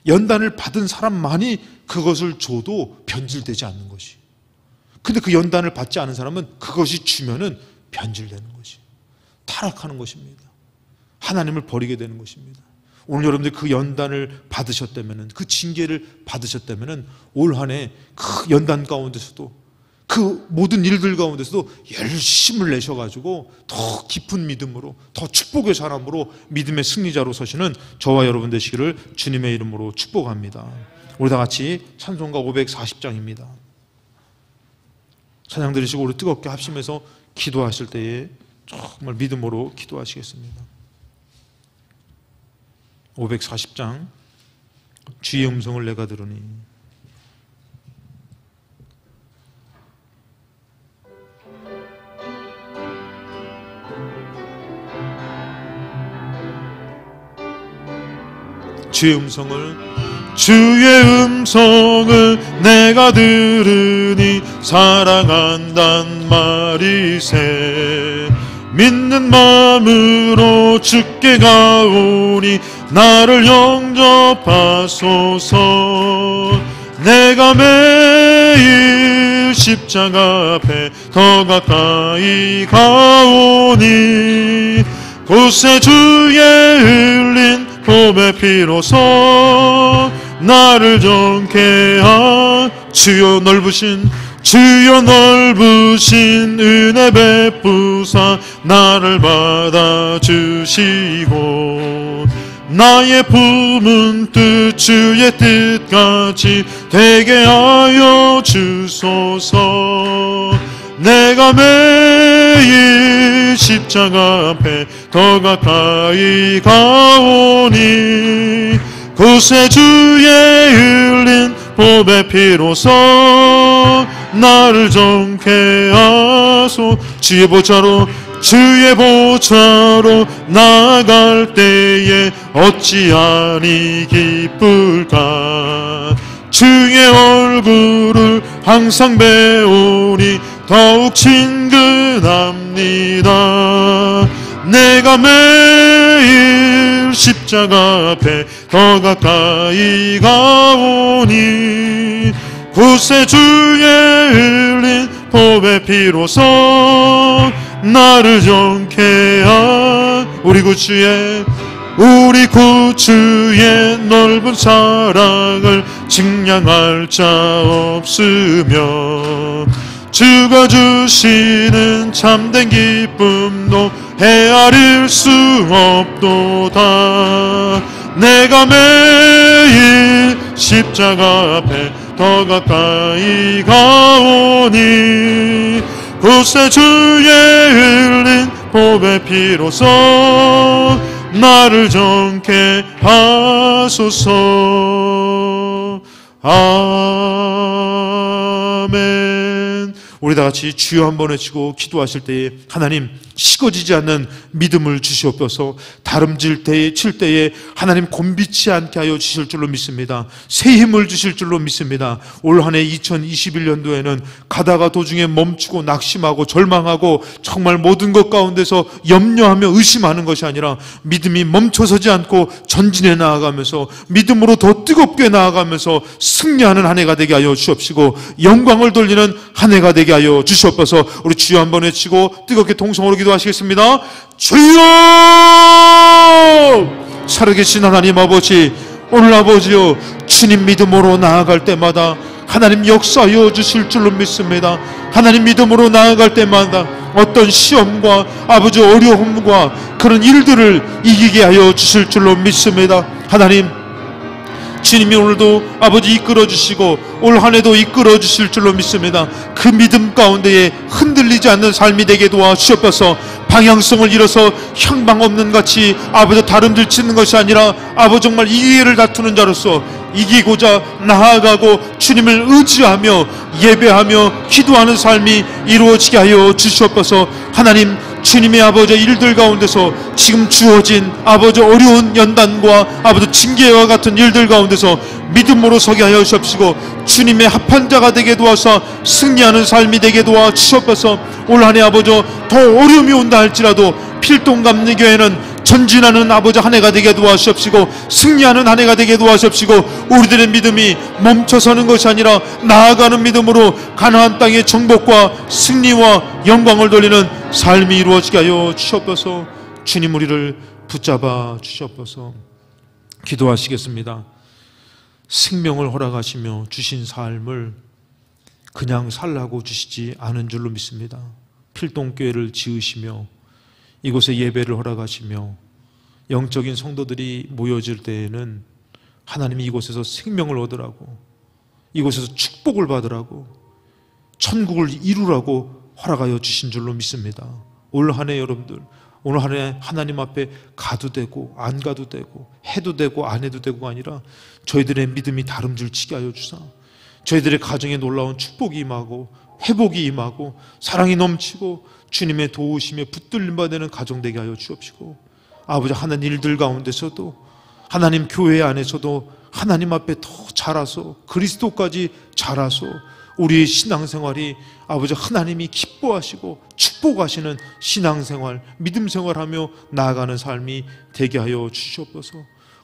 S2: 연단을 받은 사람만이 그것을 줘도 변질되지 않는 것이. 근데 그 연단을 받지 않은 사람은 그것이 주면은 변질되는 것이, 타락하는 것입니다. 하나님을 버리게 되는 것입니다. 오늘 여러분들 그 연단을 받으셨다면은, 그 징계를 받으셨다면은 올 한 해 그 연단 가운데서도 그 모든 일들 가운데서도 열심을 내셔가지고 더 깊은 믿음으로, 더 축복의 사람으로 믿음의 승리자로 서시는 저와 여러분 되시기를 주님의 이름으로 축복합니다. 우리 다 같이 찬송가 540장입니다. 찬양 들으시고 우리 뜨겁게 합심해서 기도하실 때에 정말 믿음으로 기도하시겠습니다. 540장 주의 음성을 내가 들으니. 주의 음성을 내가 들으니 사랑한단 말이세. 믿는 마음으로 주께 가오니 나를 영접하소서. 내가 매일 십자가 앞에 더 가까이 가오니 곳에 주의 흘린 봄의 피로서 나를 정케 하 주여 넓으신
S3: 주여 넓으신 은혜 베푸사 나를 받아주시고 나의 품은 뜻 주의 뜻같이 되게 하여 주소서. 내가 매일 십자가 앞에 더 가까이 가오니 구세 주의 흘린 보배 피로써 나를 정케 하소. 주의 보좌로 나아갈 때에 어찌하니 기쁠까. 주의 얼굴을 항상 배우니 더욱 친근합니다. 내가 매일 십자가 앞에 더 가까이 가오니 구세 주의 흘린 보배 피로써 나를 정케 한 우리 구주의 넓은 사랑을 증량할 자 없으며 주가 주시는 참된 기쁨도 헤아릴 수 없도다. 내가 매일 십자가 앞에 더 가까이 가오니 구세 주의 흘린 보배 피로써 나를 정케 하소서. 아멘. 우리 다 같이 주여 한번 외치고 기도하실 때에 하나님 식어지지 않는 믿음을 주시옵소서. 다름질 때에 칠 때에 하나님 곤비치 않게 하여 주실 줄로 믿습니다. 새 힘을 주실 줄로 믿습니다. 올 한 해 2021년도에는 가다가 도중에 멈추고 낙심하고 절망하고 정말 모든 것 가운데서 염려하며 의심하는 것이 아니라 믿음이 멈춰서지 않고 전진해 나아가면서 믿음으로 더 뜨겁게 나아가면서 승리하는 한 해가 되게 하여 주옵시고 영광을 돌리는 한 해가 되게 하여 주시옵소서. 우리 주여 한번 외치고 뜨겁게 통성으로 기도하시겠습니다. 주여! 살아계신 하나님 아버지, 오늘 아버지요 주님 믿음으로 나아갈 때마다 하나님 역사하여 주실 줄로 믿습니다. 하나님 믿음으로 나아갈 때마다 어떤 시험과 아버지 어려움과 그런 일들을 이기게 하여 주실 줄로 믿습니다. 하나님 주님이 오늘도 아버지 이끌어 주시고 올 한 해도 이끌어 주실 줄로 믿습니다. 그 믿음 가운데에 흔들리지 않는 삶이 되게 도와주옵소서. 방향성을 잃어서 향방 없는 같이 아버지 다름질치는 것이 아니라 아버지 정말 이기를 다투는 자로서 이기고자 나아가고 주님을 의지하며 예배하며 기도하는 삶이 이루어지게 하여 주시옵소서. 하나님 주님의 아버지 일들 가운데서 지금 주어진 아버지 어려운 연단과 아버지 징계와 같은 일들 가운데서 믿음으로 서게 하여 주옵시고 주님의 합한 자가 되게 도와서 승리하는 삶이 되게 도와 주옵소서. 올 한 해 아버지 더 어려움이 온다 할지라도 필동감리교회는 전진하는 아버지 한 해가 되게 도와주옵시고 승리하는 한 해가 되게 도와주옵시고 우리들의 믿음이 멈춰서는 것이 아니라 나아가는 믿음으로 가나안 땅의 정복과 승리와 영광을 돌리는 삶이 이루어지게 하여 주옵소서. 주님 우리를 붙잡아 주옵소서. 기도하시겠습니다. 생명을 허락하시며 주신 삶을 그냥 살라고 주시지 않은 줄로 믿습니다. 필동교회를 지으시며 이곳에 예배를 허락하시며 영적인 성도들이 모여질 때에는 하나님이 이곳에서 생명을 얻으라고 이곳에서 축복을 받으라고 천국을 이루라고 허락하여 주신 줄로 믿습니다. 올 한 해 여러분들 오늘 한 해 하나님 앞에 가도 되고 안 가도 되고 해도 되고 안 해도 되고가 아니라 저희들의 믿음이 다름질치게 하여 주사 저희들의 가정에 놀라운 축복이 임하고 회복이 임하고 사랑이 넘치고 주님의 도우심에 붙들림 받는 가정 되게 하여 주옵시고 아버지 하는 일들 가운데서도 하나님 교회 안에서도 하나님 앞에 더 자라서 그리스도까지 자라서 우리의 신앙생활이 아버지 하나님이 기뻐하시고 축복하시는 신앙생활 믿음생활하며 나아가는 삶이 되게 하여 주시옵소서.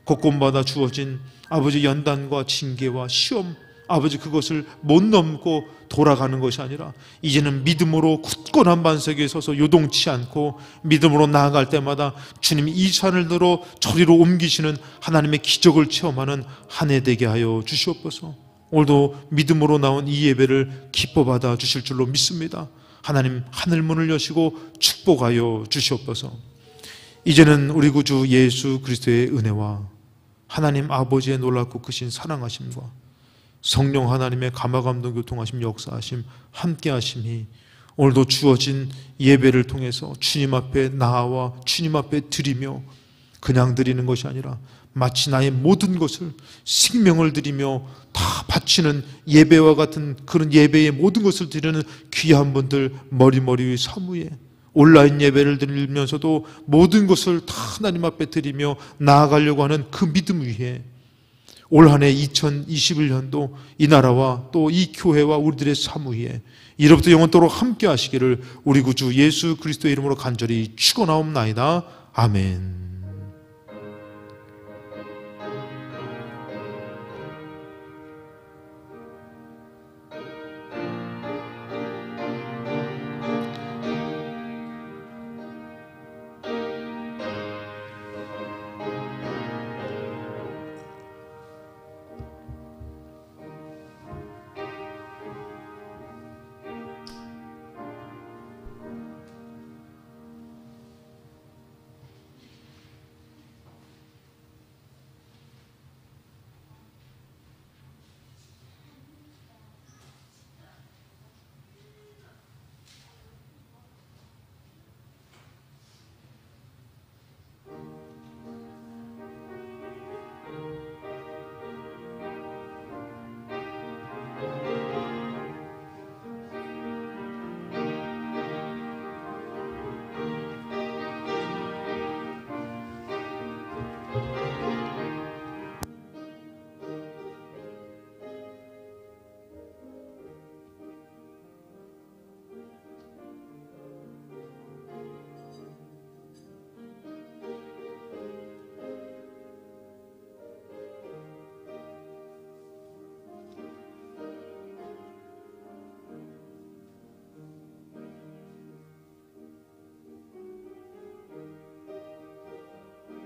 S3: 곳곳마다 주어진 아버지 연단과 징계와 시험 아버지 그것을 못 넘고 돌아가는 것이 아니라 이제는 믿음으로 굳건한 반석에 서서 요동치 않고 믿음으로 나아갈 때마다 주님이 이 산을들어 저리로 옮기시는 하나님의 기적을 체험하는 한 해 되게 하여 주시옵소서. 오늘도 믿음으로 나온 이 예배를 기뻐 받아 주실 줄로 믿습니다. 하나님 하늘문을 여시고 축복하여 주시옵소서. 이제는 우리 구주 예수 그리스도의 은혜와 하나님 아버지의 놀랍고 크신 사랑하심과 성령 하나님의 감화감동 교통하심 역사하심 함께하심이 오늘도 주어진 예배를 통해서 주님 앞에 나아와 주님 앞에 드리며 그냥 드리는 것이 아니라 마치 나의 모든 것을 생명을 드리며 다 바치는 예배와 같은 그런 예배의 모든 것을 드리는 귀한 분들 머리머리 사무에 온라인 예배를 드리면서도 모든 것을 다 하나님 앞에 드리며 나아가려고 하는 그 믿음 위에 올 한 해 2021년도 이 나라와 또 이 교회와 우리들의 사무에 이로부터 영원토록 함께 하시기를 우리 구주 예수 그리스도의 이름으로 간절히 축원하옵나이다. 아멘.